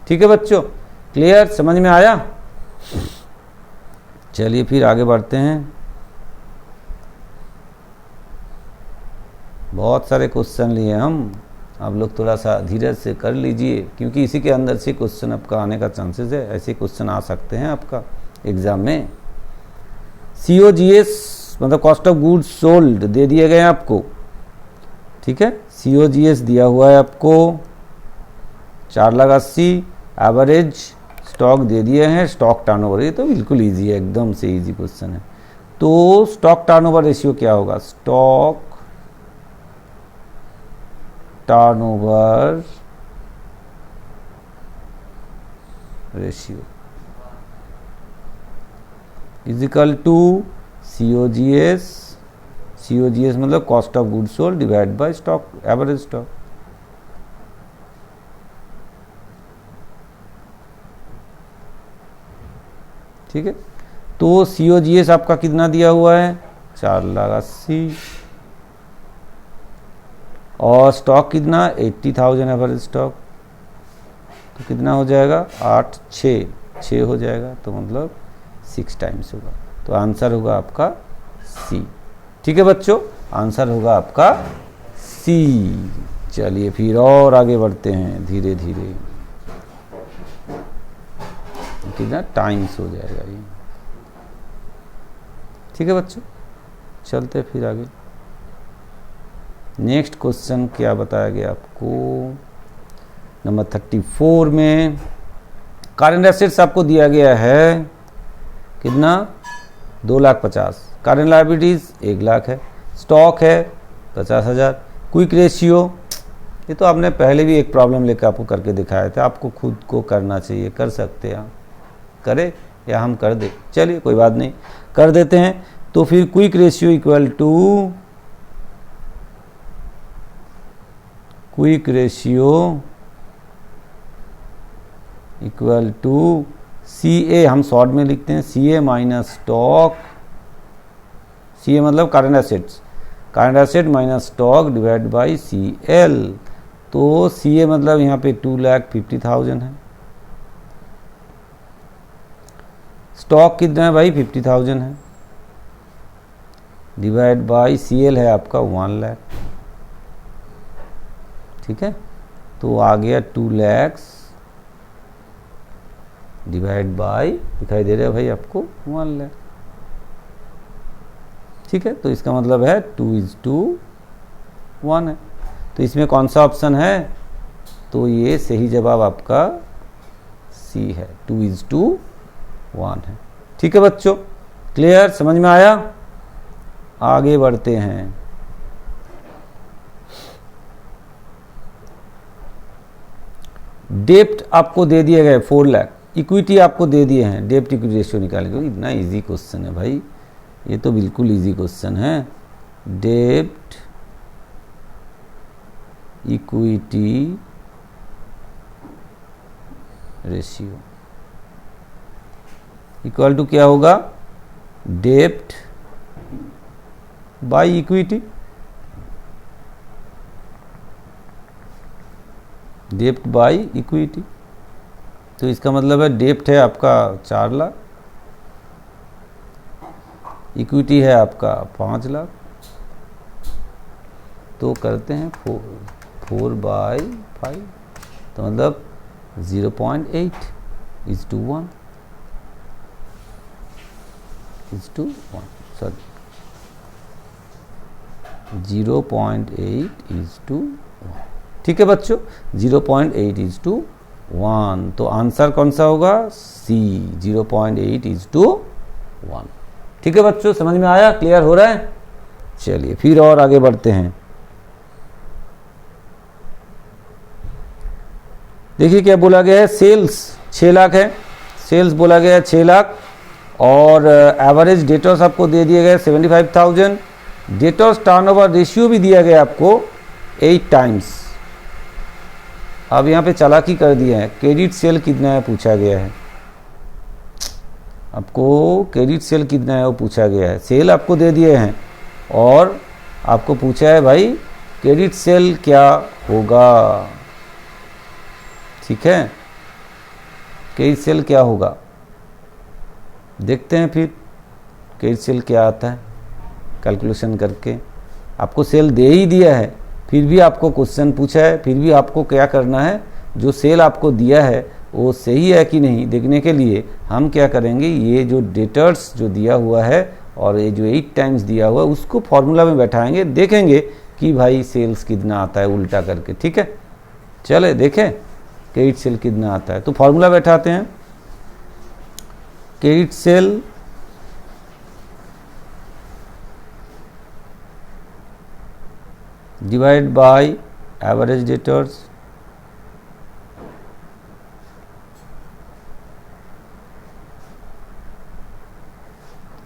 A: ठीक है बच्चों। क्लियर, समझ में आया। चलिए फिर आगे बढ़ते हैं। बहुत सारे क्वेश्चन लिए हम, आप लोग थोड़ा सा धीरज से कर लीजिए, क्योंकि इसी के अंदर से क्वेश्चन आपका आने का चांसेस है, ऐसे क्वेश्चन आ सकते हैं आपका एग्जाम में। COGS मतलब कॉस्ट ऑफ गुड्स सोल्ड दे दिए गए हैं आपको, ठीक है। COGS दिया हुआ है आपको 4,80,000, एवरेज स्टॉक दे दिए हैं, स्टॉक टर्नओवर, ये तो बिल्कुल इजी है, एकदम से इजी क्वेश्चन है। तो स्टॉक टर्नओवर रेशियो क्या होगा, stock turnover ratio is equal to COGS, COGS मतलब cost of goods sold divide by stock, average stock, ठीक है। तो COGS आपका कितना दिया हुआ है, 4,80,000, और स्टॉक कितना 80,000 एवरेज स्टॉक, तो कितना हो जाएगा 6 हो जाएगा, तो मतलब 6 टाइम्स होगा, तो आंसर होगा आपका सी, ठीक है बच्चों, आंसर होगा आपका सी। चलिए फिर और आगे बढ़ते हैं धीरे धीरे, कितना टाइम्स हो जाएगा ये, ठीक है बच्चों। चलते फिर आगे, नेक्स्ट क्वेश्चन क्या बताया गया आपको, नंबर 34 में करंट एसेट्स आपको दिया गया है कितना, 2,50,000, करंट लायबिलिटीज 1 लाख है, स्टॉक है 50,000, क्विक रेशियो, ये तो आपने पहले भी एक प्रॉब्लम लेकर आपको करके दिखाया था, आपको खुद को करना चाहिए, कर सकते हैं आप, करें या हम कर दे, चलिए कोई बात नहीं, कर देते हैं। तो फिर quick ratio equal to, quick ratio equal to CA, हम शॉर्ट में लिखते हैं CA माइनस स्टॉक, CA मतलब current assets, current asset minus stock divide by CL, तो CA मतलब यहाँ पे 2,50,000 है, स्टॉक कितना है भाई 50,000 है, डिवाइड बाई CL है आपका 1 लाख, ठीक है। तो आ गया 2 लाख डिवाइड बाई, दिखाई दे रहा है भाई आपको 1 लाख, ठीक है। तो इसका मतलब है 2:1 है। तो इसमें कौन सा ऑप्शन है, तो ये सही जवाब आपका सी है, 2:1 है, ठीक है बच्चों। क्लियर, समझ में आया। आगे बढ़ते हैं। डेप्ट आपको दे दिए गए 4 लाख, इक्विटी आपको दे दिए हैं, डेप्ट इक्विटी रेशियो निकालेंगे। इतना इजी क्वेश्चन है भाई, ये तो बिल्कुल इजी क्वेश्चन है। डेप्ट इक्विटी रेशियो इक्वल टू क्या होगा, डेप्ट बाई इक्विटी, डेप्ट बाई इक्विटी। तो इसका मतलब है डेप्ट है आपका 4 लाख, इक्विटी है आपका 5 लाख, तो करते हैं 4/5, तो मतलब 0.8:1 सॉरी 0.8:1, ठीक है बच्चों, 0.8:1। तो आंसर कौन सा होगा, सी, 0.8:1, ठीक है बच्चों। समझ में आया, क्लियर हो रहा है। चलिए फिर और आगे बढ़ते हैं। देखिए क्या बोला गया है, सेल्स 6 लाख है, सेल्स बोला गया है 6 लाख, और एवरेज डेटर्स आपको दे दिए गए 75,000, डेटर्स टर्नओवर रेशियो भी दिया गया आपको 8 टाइम्स। अब यहाँ पे चालाकी कर दिया है, क्रेडिट सेल कितना है पूछा गया है आपको, क्रेडिट सेल कितना है वो पूछा गया है। सेल आपको दे दिए हैं और आपको पूछा है भाई क्रेडिट सेल क्या होगा, ठीक है, क्रेडिट सेल क्या होगा, देखते हैं फिर क्रेडिट सेल क्या आता है कैलकुलेशन करके। आपको सेल दे ही दिया है, फिर भी आपको क्वेश्चन पूछा है, फिर भी आपको क्या करना है, जो सेल आपको दिया है वो सही है कि नहीं देखने के लिए हम क्या करेंगे, ये जो डेटर्स जो दिया हुआ है और ये जो 8 टाइम्स दिया हुआ है उसको फॉर्मूला में बैठाएंगे, देखेंगे कि भाई सेल्स कितना आता है उल्टा करके, ठीक है। चले देखें क्रेडिट सेल कितना आता है, तो फॉर्मूला बैठाते हैं। Credit sale divide by average debtors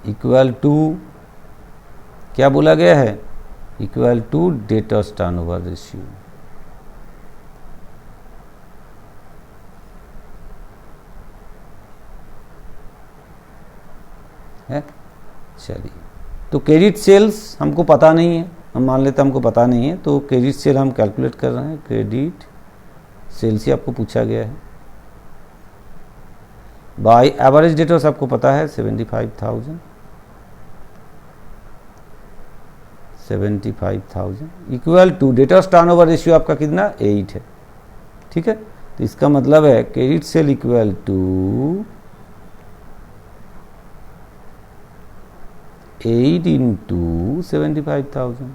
A: equal to, क्या बोला गया है, equal to debtors turnover ratio, है। चलिए तो क्रेडिट सेल्स हमको पता नहीं है, हम मान लेते हैं हमको पता नहीं है, तो क्रेडिट सेल हम कैलकुलेट कर रहे हैं, क्रेडिट सेल से आपको पूछा गया है बाय एवरेज डेटर्स आपको पता है 75,000 equal to debtors turnover ratio आपका कितना 8 है, ठीक है। तो इसका मतलब है क्रेडिट सेल इक्वल टू 8 × 75,000,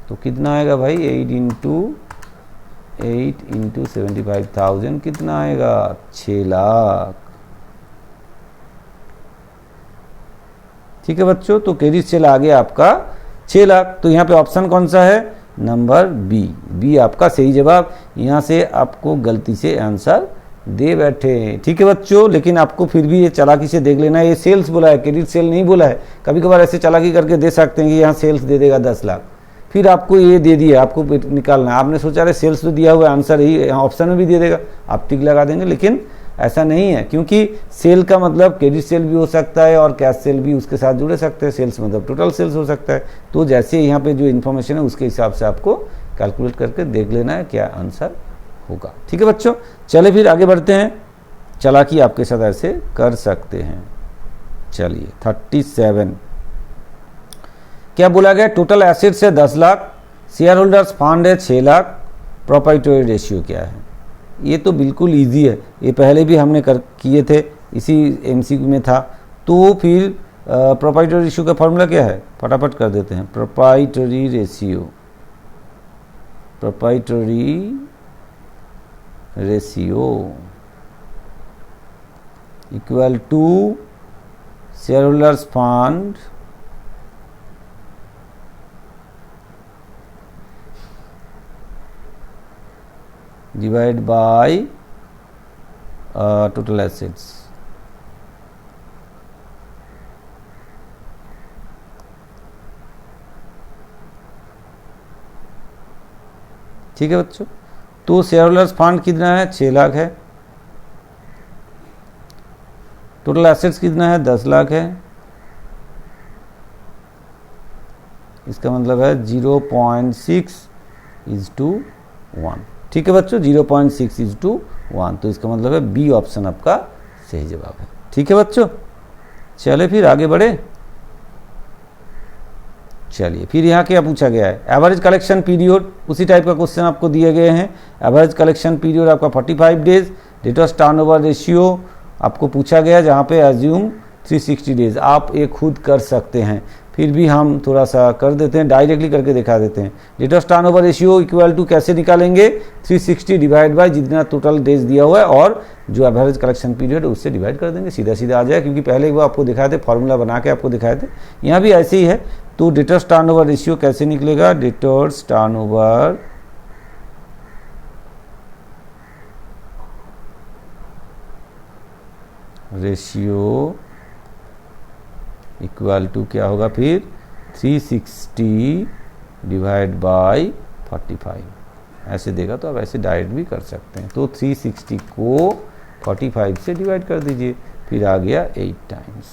A: तो कितना आएगा भाई 8 × 75,000 कितना आएगा 6 लाख, ठीक है बच्चों। तो क्रेडिट सेल आ गया आपका 6 लाख। तो यहाँ पे ऑप्शन कौन सा है, नंबर बी आपका सही जवाब। यहाँ से आपको गलती से आंसर दे बैठे, ठीक है बच्चों। लेकिन आपको फिर भी ये चालाकी से देख लेना है, ये सेल्स बोला है, क्रेडिट सेल नहीं बोला है। कभी कभार ऐसे चालाकी करके दे सकते हैं कि यहाँ सेल्स दे देगा 10 लाख, फिर आपको ये दे दिया, आपको निकालना है, आपने सोचा रहे सेल्स तो दिया हुआ है, आंसर ही ऑप्शन में भी दे देगा, आप टिक लगा देंगे। लेकिन ऐसा नहीं है, क्योंकि सेल का मतलब क्रेडिट सेल भी हो सकता है और कैश सेल भी उसके साथ जुड़े सकते हैं, सेल्स मतलब टोटल सेल्स हो सकता है। तो जैसे यहाँ पे जो इन्फॉर्मेशन है उसके हिसाब से आपको कैलकुलेट करके देख लेना है क्या आंसर होगा, ठीक है बच्चों। चले फिर आगे बढ़ते हैं। चालाकी आपके साथ ऐसे कर सकते हैं। चलिए 37 क्या बोला गया, टोटल एसेट्स है 10 लाख, शेयर होल्डर्स फंड है 6 लाख, प्रोप्राइटरी रेशियो क्या है। ये तो बिल्कुल इजी है, ये पहले भी हमने किए थे, इसी एमसीक्यू में था। तो फिर प्रोप्राइटरी रेशियो का फॉर्मूला क्या है, फटाफट कर देते हैं। Proprietary ratio equal to share holders fund divide by total assets. ठीक है बच्चों, तो शेयर होल्डर्स फंड कितना है, 6 लाख है, टोटल एसेट्स कितना है, 10 लाख है, इसका मतलब है 0.6:1। ठीक है बच्चों, 0.6:1, तो इसका मतलब है बी ऑप्शन आपका सही जवाब है। ठीक है बच्चों, चले फिर आगे बढ़े। चलिए फिर यहाँ क्या पूछा गया है, एवरेज कलेक्शन पीरियड, उसी टाइप का क्वेश्चन आपको दिए गए हैं। एवरेज कलेक्शन पीरियड आपका 45 डेज, डेटर्स टर्नओवर रेशियो आपको पूछा गया, जहाँ पे एज्यूम 360 डेज। आप ये खुद कर सकते हैं, फिर भी हम थोड़ा सा कर देते हैं, डायरेक्टली करके दिखा देते हैं। Debtors turnover ratio equal to कैसे निकालेंगे, 360 डिवाइड बाय जितना टोटल डेज दिया हुआ है और जो एवरेज कलेक्शन पीरियड है उससे डिवाइड कर देंगे, सीधा सीधा आ जाए। क्योंकि पहले एक बार आपको दिखाए थे, फॉर्मूला बना के आपको दिखाए थे, यहाँ भी ऐसे ही है। तो डेटर्स टर्नओवर रेशियो कैसे निकलेगा, debtors turnover ratio equal to क्या होगा फिर, 360 डिवाइड बाय 45 ऐसे देगा। तो आप ऐसे डायरेक्ट भी कर सकते हैं। तो 360 को 45 से डिवाइड कर दीजिए, फिर आ गया 8 टाइम्स।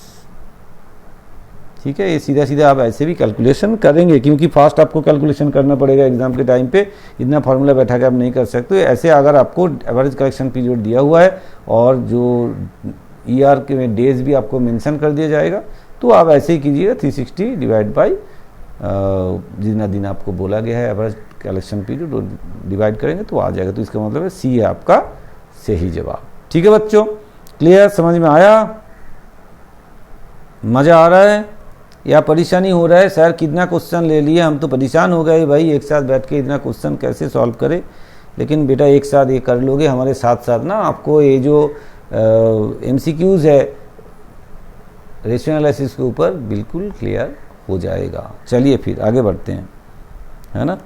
A: ठीक है, ये सीधा सीधा आप ऐसे भी कैलकुलेशन करेंगे, क्योंकि फास्ट आपको कैलकुलेशन करना पड़ेगा एग्जाम के टाइम पे, इतना फार्मूला बैठा के आप नहीं कर सकते। ऐसे अगर आपको एवरेज कलेक्शन पीरियड दिया हुआ है और जो ईआर के डेज भी आपको मेंशन कर दिया जाएगा, तो आप ऐसे ही कीजिएगा, 360 डिवाइड बाई जितना दिन आपको बोला गया है एवरेज कलेक्शन पीरियड डिवाइड करेंगे तो आ जाएगा। तो इसका मतलब है सी है आपका सही जवाब। ठीक है बच्चों, क्लियर, समझ में आया, मज़ा आ रहा है या परेशानी हो रहा है, सर कितना क्वेश्चन ले लिए, हम तो परेशान हो गए भाई, एक साथ बैठ के इतना क्वेश्चन कैसे सॉल्व करें। लेकिन बेटा एक साथ ये कर लोगे हमारे साथ साथ ना, आपको ये जो MCQs है रेशियो एनालिसिस के ऊपर बिल्कुल क्लियर हो जाएगा। चलिए फिर आगे बढ़ते हैं, है ना।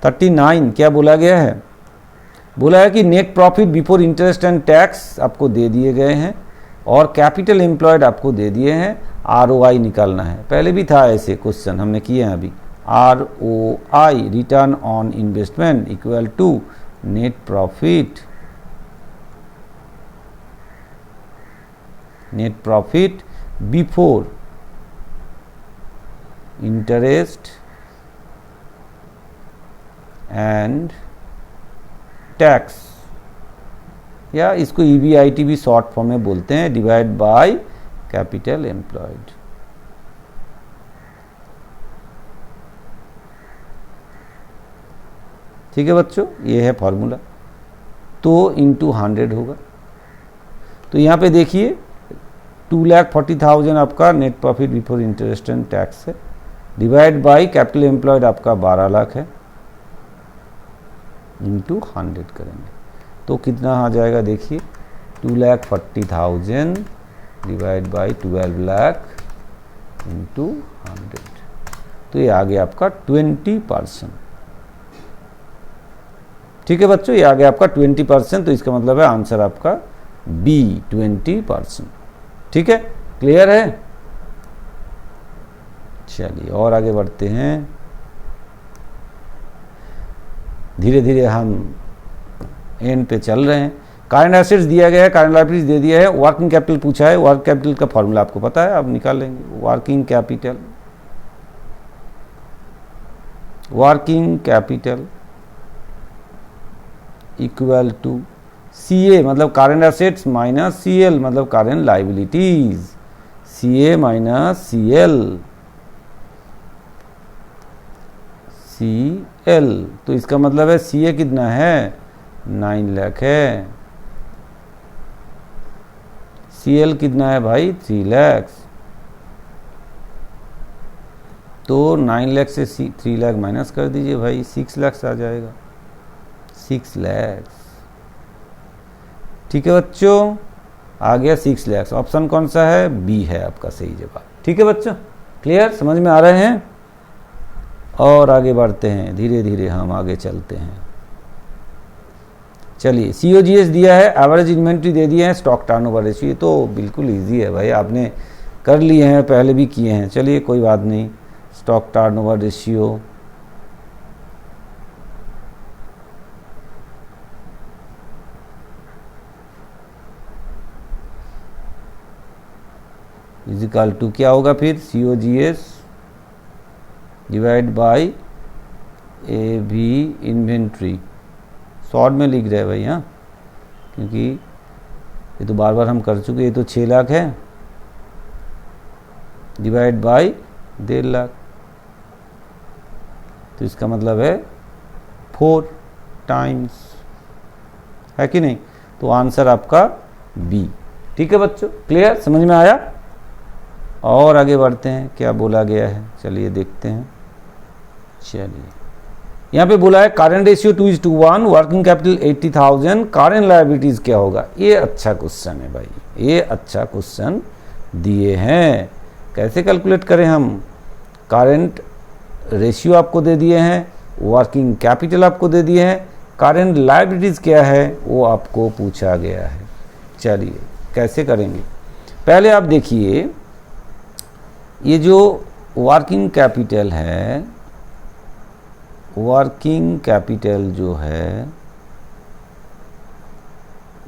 A: 39 क्या बोला गया है, बोला है कि net profit before interest and tax आपको दे दिए गए हैं और कैपिटल एम्प्लॉयड आपको दे दिए हैं, ROI निकालना है। पहले भी था ऐसे क्वेश्चन, हमने किए हैं अभी। ROI return on investment equal to net profit before interest and tax, या इसको EBIT भी शॉर्ट फॉर्म में बोलते हैं, डिवाइड बाय कैपिटल एम्प्लॉयड। ठीक है बच्चों, ये है फॉर्मूला। तो इंटू 100 होगा। तो यहाँ पे देखिए 2,40,000 आपका net profit before interest and tax है, डिवाइड बाय कैपिटल एम्प्लॉयड आपका 12 लाख है, इंटू 100 करेंगे तो कितना आ जाएगा, देखिए 2,40,000 डिवाइड बाई 12 लाख इंटू 100, तो ये आ गया आपका 20%। ठीक है बच्चों, ये आ गया आपका 20%। तो इसका मतलब है आंसर आपका B 20%। ठीक है, क्लियर है। चलिए और आगे बढ़ते हैं, धीरे धीरे हम एंड पे चल रहे हैं। करंट एसेट्स दिया गया है, करंट लायबिलिटीज दे दिया है, वर्किंग कैपिटल पूछा है। वर्क कैपिटल का फॉर्मूला आपको पता है, आप निकाल लेंगे। Working capital equal to CA मतलब करेंट एसेट्स माइनस CL मतलब current liabilities, CA minus CL, तो इसका मतलब है CA कितना है 9 लाख है, CL कितना है भाई 3 लाख, तो 9 लाख से 3 लाख माइनस कर दीजिए भाई, 6 लाख आ जाएगा, 6 लाख। ठीक है बच्चों, आ गया 6 लाख। ऑप्शन कौन सा है, बी है आपका सही जवाब। ठीक है बच्चों, क्लियर, समझ में आ रहे हैं। और आगे बढ़ते हैं, धीरे धीरे हम आगे चलते हैं। चलिए, COGS दिया है, एवरेज इन्वेंट्री दे दिए हैं, स्टॉक टर्नओवर रेशियो, ये तो बिल्कुल इजी है भाई, आपने कर लिए हैं, पहले भी किए हैं। चलिए कोई बात नहीं, stock turnover ratio equal to क्या होगा फिर, COGS divide by AV inventory, short में लिख रहे हैं भाई, हाँ, क्योंकि ये तो बार बार हम कर चुके, ये तो 6 लाख है, डिवाइड बाई 1.5 लाख, तो इसका मतलब है 4 टाइम्स, है कि नहीं। तो आंसर आपका बी। ठीक है बच्चों, क्लियर, समझ में आया। और आगे बढ़ते हैं, क्या बोला गया है, चलिए देखते हैं। चलिए, यहाँ पे बोला है current ratio 2:1, working capital 80,000, current liabilities क्या होगा। ये अच्छा क्वेश्चन है भाई, ये अच्छा क्वेश्चन दिए हैं। कैसे कैलकुलेट करें हम, करेंट रेशियो आपको दे दिए हैं, वर्किंग कैपिटल आपको दे दिए हैं, करेंट लायबिलिटीज क्या है वो आपको पूछा गया है। चलिए कैसे करेंगे, पहले आप देखिए, ये जो वर्किंग कैपिटल है, वर्किंग कैपिटल जो है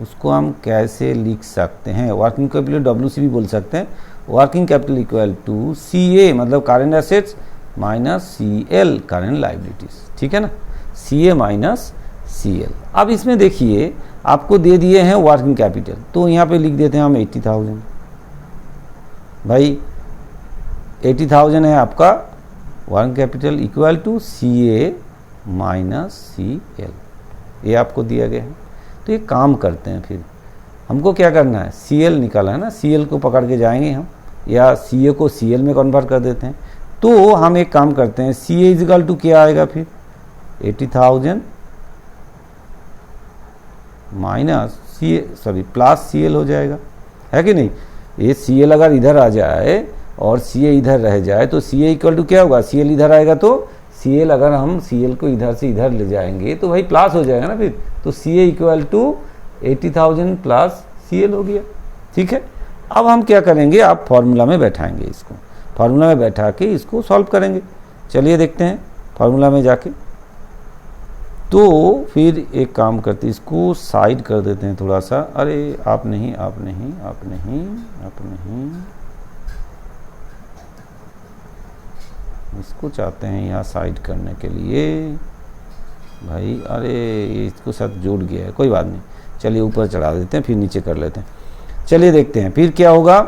A: उसको हम कैसे लिख सकते हैं, वर्किंग कैपिटल WC भी बोल सकते हैं। Working capital equal to CA मतलब current assets minus CL current liabilities, ठीक है ना, CA माइनस CL। अब इसमें देखिए आपको दे दिए हैं वर्किंग कैपिटल, तो यहाँ पे लिख देते हैं हम 80,000, भाई 80,000 है आपका working capital equal to CA minus CL, ये आपको दिया गया है। तो ये काम करते हैं, फिर हमको क्या करना है, CL निकाला है ना, CL को पकड़ के जाएंगे हम, या CA को CL में कन्वर्ट कर देते हैं। तो हम एक काम करते हैं, CA इजिकल टू क्या आएगा फिर 80,000 माइनस प्लस CL हो जाएगा, है कि नहीं। ये CL अगर इधर आ जाए और CA इधर रह जाए तो CA इक्वल टू क्या होगा, CL इधर आएगा तो CL, अगर हम CL को इधर से इधर ले जाएंगे तो भाई प्लस हो जाएगा ना फिर, तो CA equal to 80,000 plus CL हो गया। ठीक है, अब हम क्या करेंगे, आप फॉर्मूला में बैठाएंगे, इसको फार्मूला में बैठा के इसको सॉल्व करेंगे। चलिए देखते हैं फार्मूला में जाके। तो फिर एक काम करते, इसको साइड कर देते हैं थोड़ा सा, अरे आप नहीं, आप नहीं, आप नहीं, आप नहीं, इसको चाहते हैं यहाँ साइड करने के लिए भाई, अरे ये इसको साथ जुड़ गया है, कोई बात नहीं, चलिए ऊपर चढ़ा देते हैं, फिर नीचे कर लेते हैं। चलिए देखते हैं फिर क्या होगा।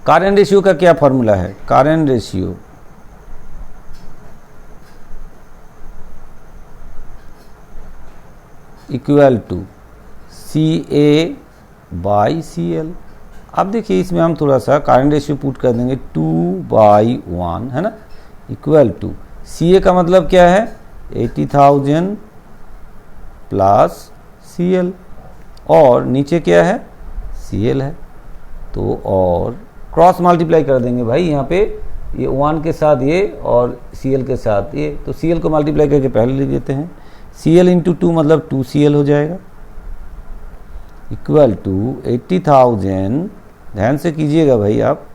A: करेंट रेशियो का क्या फॉर्मूला है, current ratio equal to CA by CL। अब देखिए इसमें हम थोड़ा सा करेंट रेशियो पुट कर देंगे 2/1, है ना, इक्वल टू CA का मतलब क्या है 80,000 प्लस CL, और नीचे क्या है CL है, तो और क्रॉस मल्टीप्लाई कर देंगे भाई, यहाँ पे ये 1 के साथ ये और CL के साथ ये, तो CL को मल्टीप्लाई करके पहले लिख देते हैं, CL इंटू 2 मतलब 2CL हो जाएगा, इक्वल टू 80,000, ध्यान से कीजिएगा भाई आप,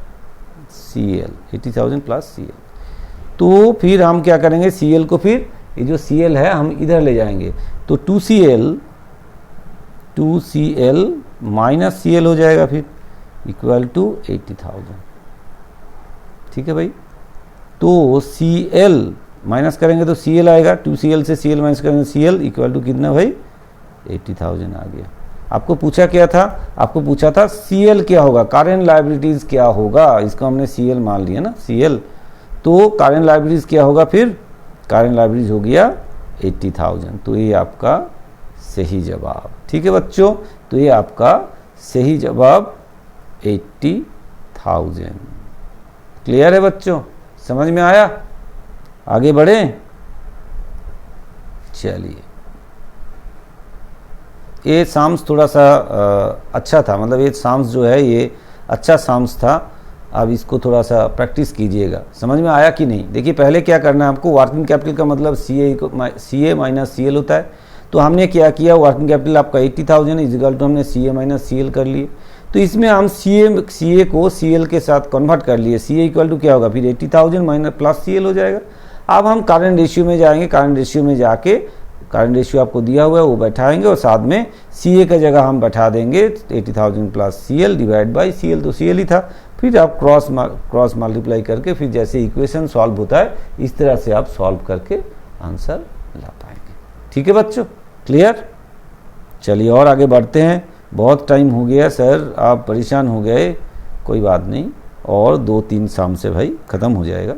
A: CL 80,000 प्लस CL। तो फिर हम क्या करेंगे, CL को फिर ये जो CL है हम इधर ले जाएंगे, तो 2CL माइनस CL हो जाएगा फिर, इक्वल टू 80,000। ठीक है भाई, तो CL माइनस करेंगे तो CL आएगा, 2CL से CL माइनस करेंगे CL इक्वल टू कितना भाई 80,000 आ गया। आपको पूछा क्या था, आपको पूछा था सीएल क्या होगा, करेंट लायबिलिटीज क्या होगा, इसको हमने सीएल मान लिया ना, सीएल, तो करेंट लायबिलिटीज क्या होगा, फिर करेंट लायबिलिटीज हो गया 80,000। तो ये आपका सही जवाब, ठीक है बच्चों, तो ये आपका सही जवाब 80,000। क्लियर है बच्चों, समझ में आया, आगे बढ़े। चलिए, ये साम्स थोड़ा सा अच्छा था, मतलब ये साम्स जो है ये अच्छा साम्स था। अब इसको थोड़ा सा प्रैक्टिस कीजिएगा, समझ में आया कि नहीं। देखिए पहले क्या करना है आपको, वर्किंग कैपिटल का मतलब सी ए माइनस सी एल होता है। तो हमने क्या किया, वर्किंग कैपिटल आपका 80,000 इजिकल टू हमने सी ए माइनस सी एल कर लिए। तो इसमें हम सी ए को सी एल के साथ कन्वर्ट कर लिए। सी ए इक्वल टू क्या होगा, फिर 80,000 माइनस प्लस सी एल हो जाएगा। अब हम करंट रेशियो में जाएंगे, करंट रेशियो में जाके करंट रेशियो आपको दिया हुआ है वो बैठाएंगे और साथ में सी ए का जगह हम बैठा देंगे 80,000 plus C L divide by C L, तो सी एल ही था। फिर आप क्रॉस मल्टीप्लाई करके फिर जैसे इक्वेशन सॉल्व होता है इस तरह से आप सॉल्व करके आंसर ला पाएंगे। ठीक है बच्चों, क्लियर। चलिए और आगे बढ़ते हैं, बहुत टाइम हो गया सर, आप परेशान हो गए, कोई बात नहीं, और 2-3 शाम से भाई ख़त्म हो जाएगा।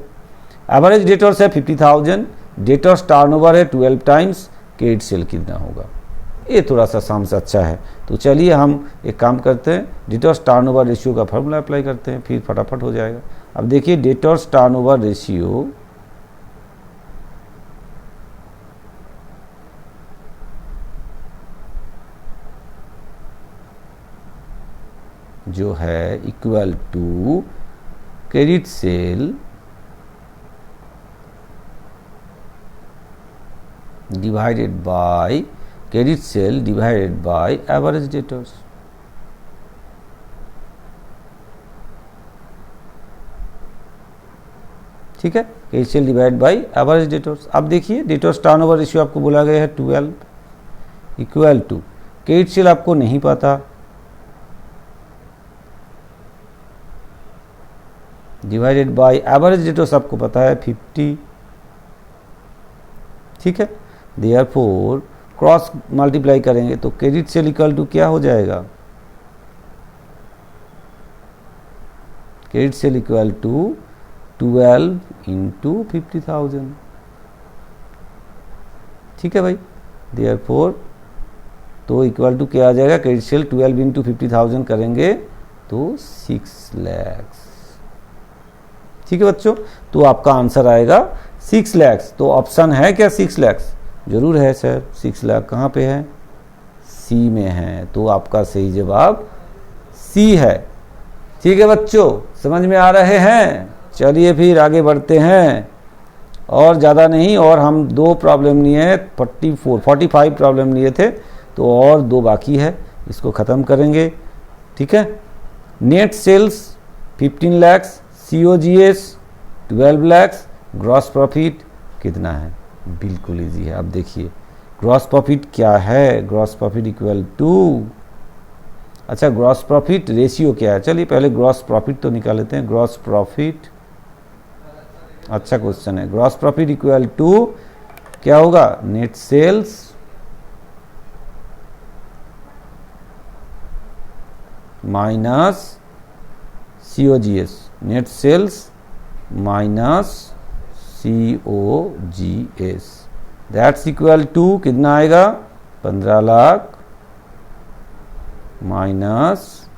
A: एवरेज डेटर्स है 50,000, डेटर्स टर्नओवर है 12 टाइम्स, क्रेडिट सेल कितना होगा, ये थोड़ा सा शाम से अच्छा है। तो चलिए हम एक काम करते हैं, डेटर्स टर्नओवर रेशियो का फॉर्मूला अप्लाई करते हैं, फिर फटाफट हो जाएगा। अब देखिए डेटर्स टर्नओवर रेशियो जो है equal to credit sale divided by credit sale divided by average debtors. ठीक है, credit sale divide by average debtors. अब देखिए डेटर्स टर्नओवर रेशियो आपको बोला गया है 12 इक्वल टू क्रेडिट सेल आपको नहीं पता, डिवाइडेड बाय एवरेज डेटर्स आपको पता है 50। ठीक है, देयरफॉर क्रॉस मल्टीप्लाई करेंगे तो क्रेडिट सेल इक्वल टू क्या हो जाएगा, credit sale equal to 12 into 50,000। ठीक है भाई, देयरफॉर तो इक्वल टू क्या आ जाएगा, क्रेडिट सेल 12 इंटू 50,000 करेंगे तो 6 लाख। ठीक है बच्चों, तो आपका आंसर आएगा 6 लाख। तो ऑप्शन है क्या 6 लाख, जरूर है सर, 6 लाख कहाँ पे है, सी में है, तो आपका सही जवाब सी है। ठीक है बच्चों, समझ में आ रहे हैं। चलिए फिर आगे बढ़ते हैं, और ज़्यादा नहीं, और हम 2 प्रॉब्लम लिए, 45 प्रॉब्लम लिए थे, तो और 2 बाकी है, इसको ख़त्म करेंगे। ठीक है, net sales 15 lakh, COGS 12 lakh, gross profit कितना है, बिल्कुल इजी है। अब देखिए ग्रॉस प्रॉफिट क्या है, ग्रॉस प्रॉफिट इक्वल टू, अच्छा ग्रॉस प्रॉफिट रेशियो क्या है, चलिए पहले ग्रॉस प्रॉफिट तो निकाल लेते हैं। ग्रॉस प्रॉफिट, अच्छा क्वेश्चन है, ग्रॉस प्रॉफिट इक्वल टू क्या होगा, net sales minus COGS, net sales minus COGS, that's equal to कितना आएगा, 15 लाख माइनस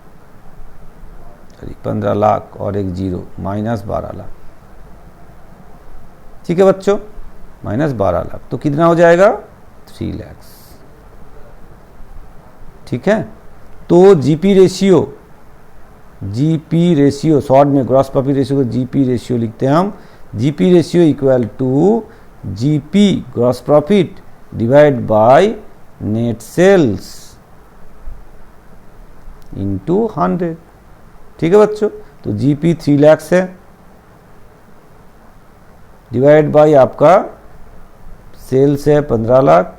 A: 15 लाख और एक जीरो माइनस 12 लाख। ठीक है बच्चों, माइनस 12 लाख, तो कितना हो जाएगा 3 लाख। ठीक है, तो जीपी रेशियो शॉर्ट में ग्रॉस प्रॉफिट रेशियो को जीपी रेशियो लिखते हैं हम। GP ratio equal to GP gross profit divide by net sales into 100। ठीक है बच्चों, तो जीपी 3 लाख है डिवाइड बाय आपका सेल्स है 15 लाख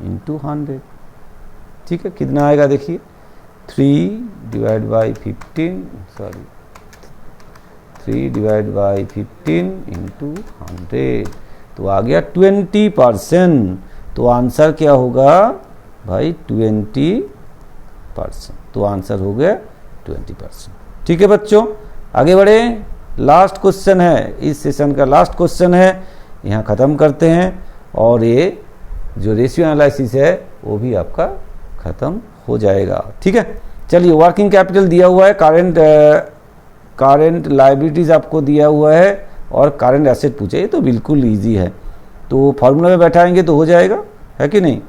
A: इंटू 100। ठीक है, कितना आएगा देखिए, 3 डिवाइड बाई 15 इंटू 100, तो आ गया 20%। तो आंसर क्या होगा भाई 20%। तो आंसर हो गया 20%। ठीक है बच्चों, आगे बढ़े। लास्ट क्वेश्चन है, इस सेशन का लास्ट क्वेश्चन है, यहाँ ख़त्म करते हैं और ये जो रेशियो एनालिसिस है वो भी आपका ख़त्म हो जाएगा। ठीक है, चलिए वर्किंग कैपिटल दिया हुआ है, करंट लायबिलिटीज़ आपको दिया हुआ है और करंट एसेट पूछे, ये तो बिल्कुल ईजी है। तो फॉर्मूला में बैठाएंगे तो हो जाएगा, है कि नहीं।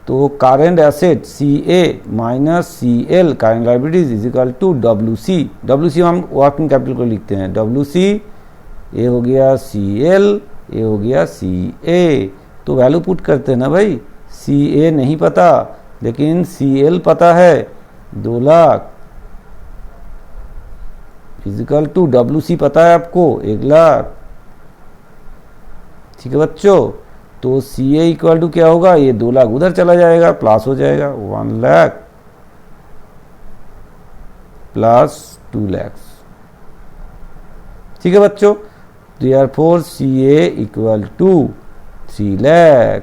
A: तो current asset CA minus CL current liabilities is equal to WC। WC हम वर्किंग कैपिटल को लिखते हैं, WC, ये हो गया CL, ये हो गया CA। तो वैल्यू पुट करते हैं ना भाई, CA नहीं पता लेकिन CL पता है, 2 लाख इजिकल टू WC पता है आपको 1 लाख। ठीक है बच्चों, तो CA इक्वल टू क्या होगा, ये 2 लाख उधर चला जाएगा, प्लस हो जाएगा 1 लाख प्लस 2 लाख। ठीक है बच्चों, therefore CA equal to 3 lakh.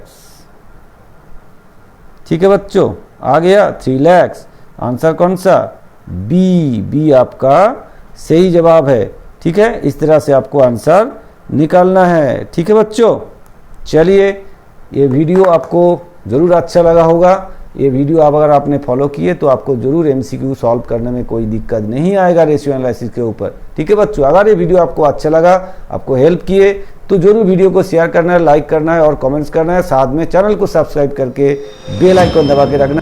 A: ठीक है बच्चों, आ गया 3 लाख। आंसर कौन सा, बी आपका सही जवाब है। ठीक है, इस तरह से आपको आंसर निकालना है। ठीक है बच्चों, चलिए ये वीडियो आपको ज़रूर अच्छा लगा होगा। ये वीडियो अगर आपने फॉलो किए तो आपको ज़रूर MCQ सॉल्व करने में कोई दिक्कत नहीं आएगा रेशियो एनालिसिस के ऊपर। ठीक है बच्चों, अगर ये वीडियो आपको अच्छा लगा, आपको हेल्प किए, तो ज़रूर वीडियो को शेयर करना है, लाइक करना है और कमेंट्स करना है। साथ में चैनल को सब्सक्राइब करके बेल आइकन दबा के रखना।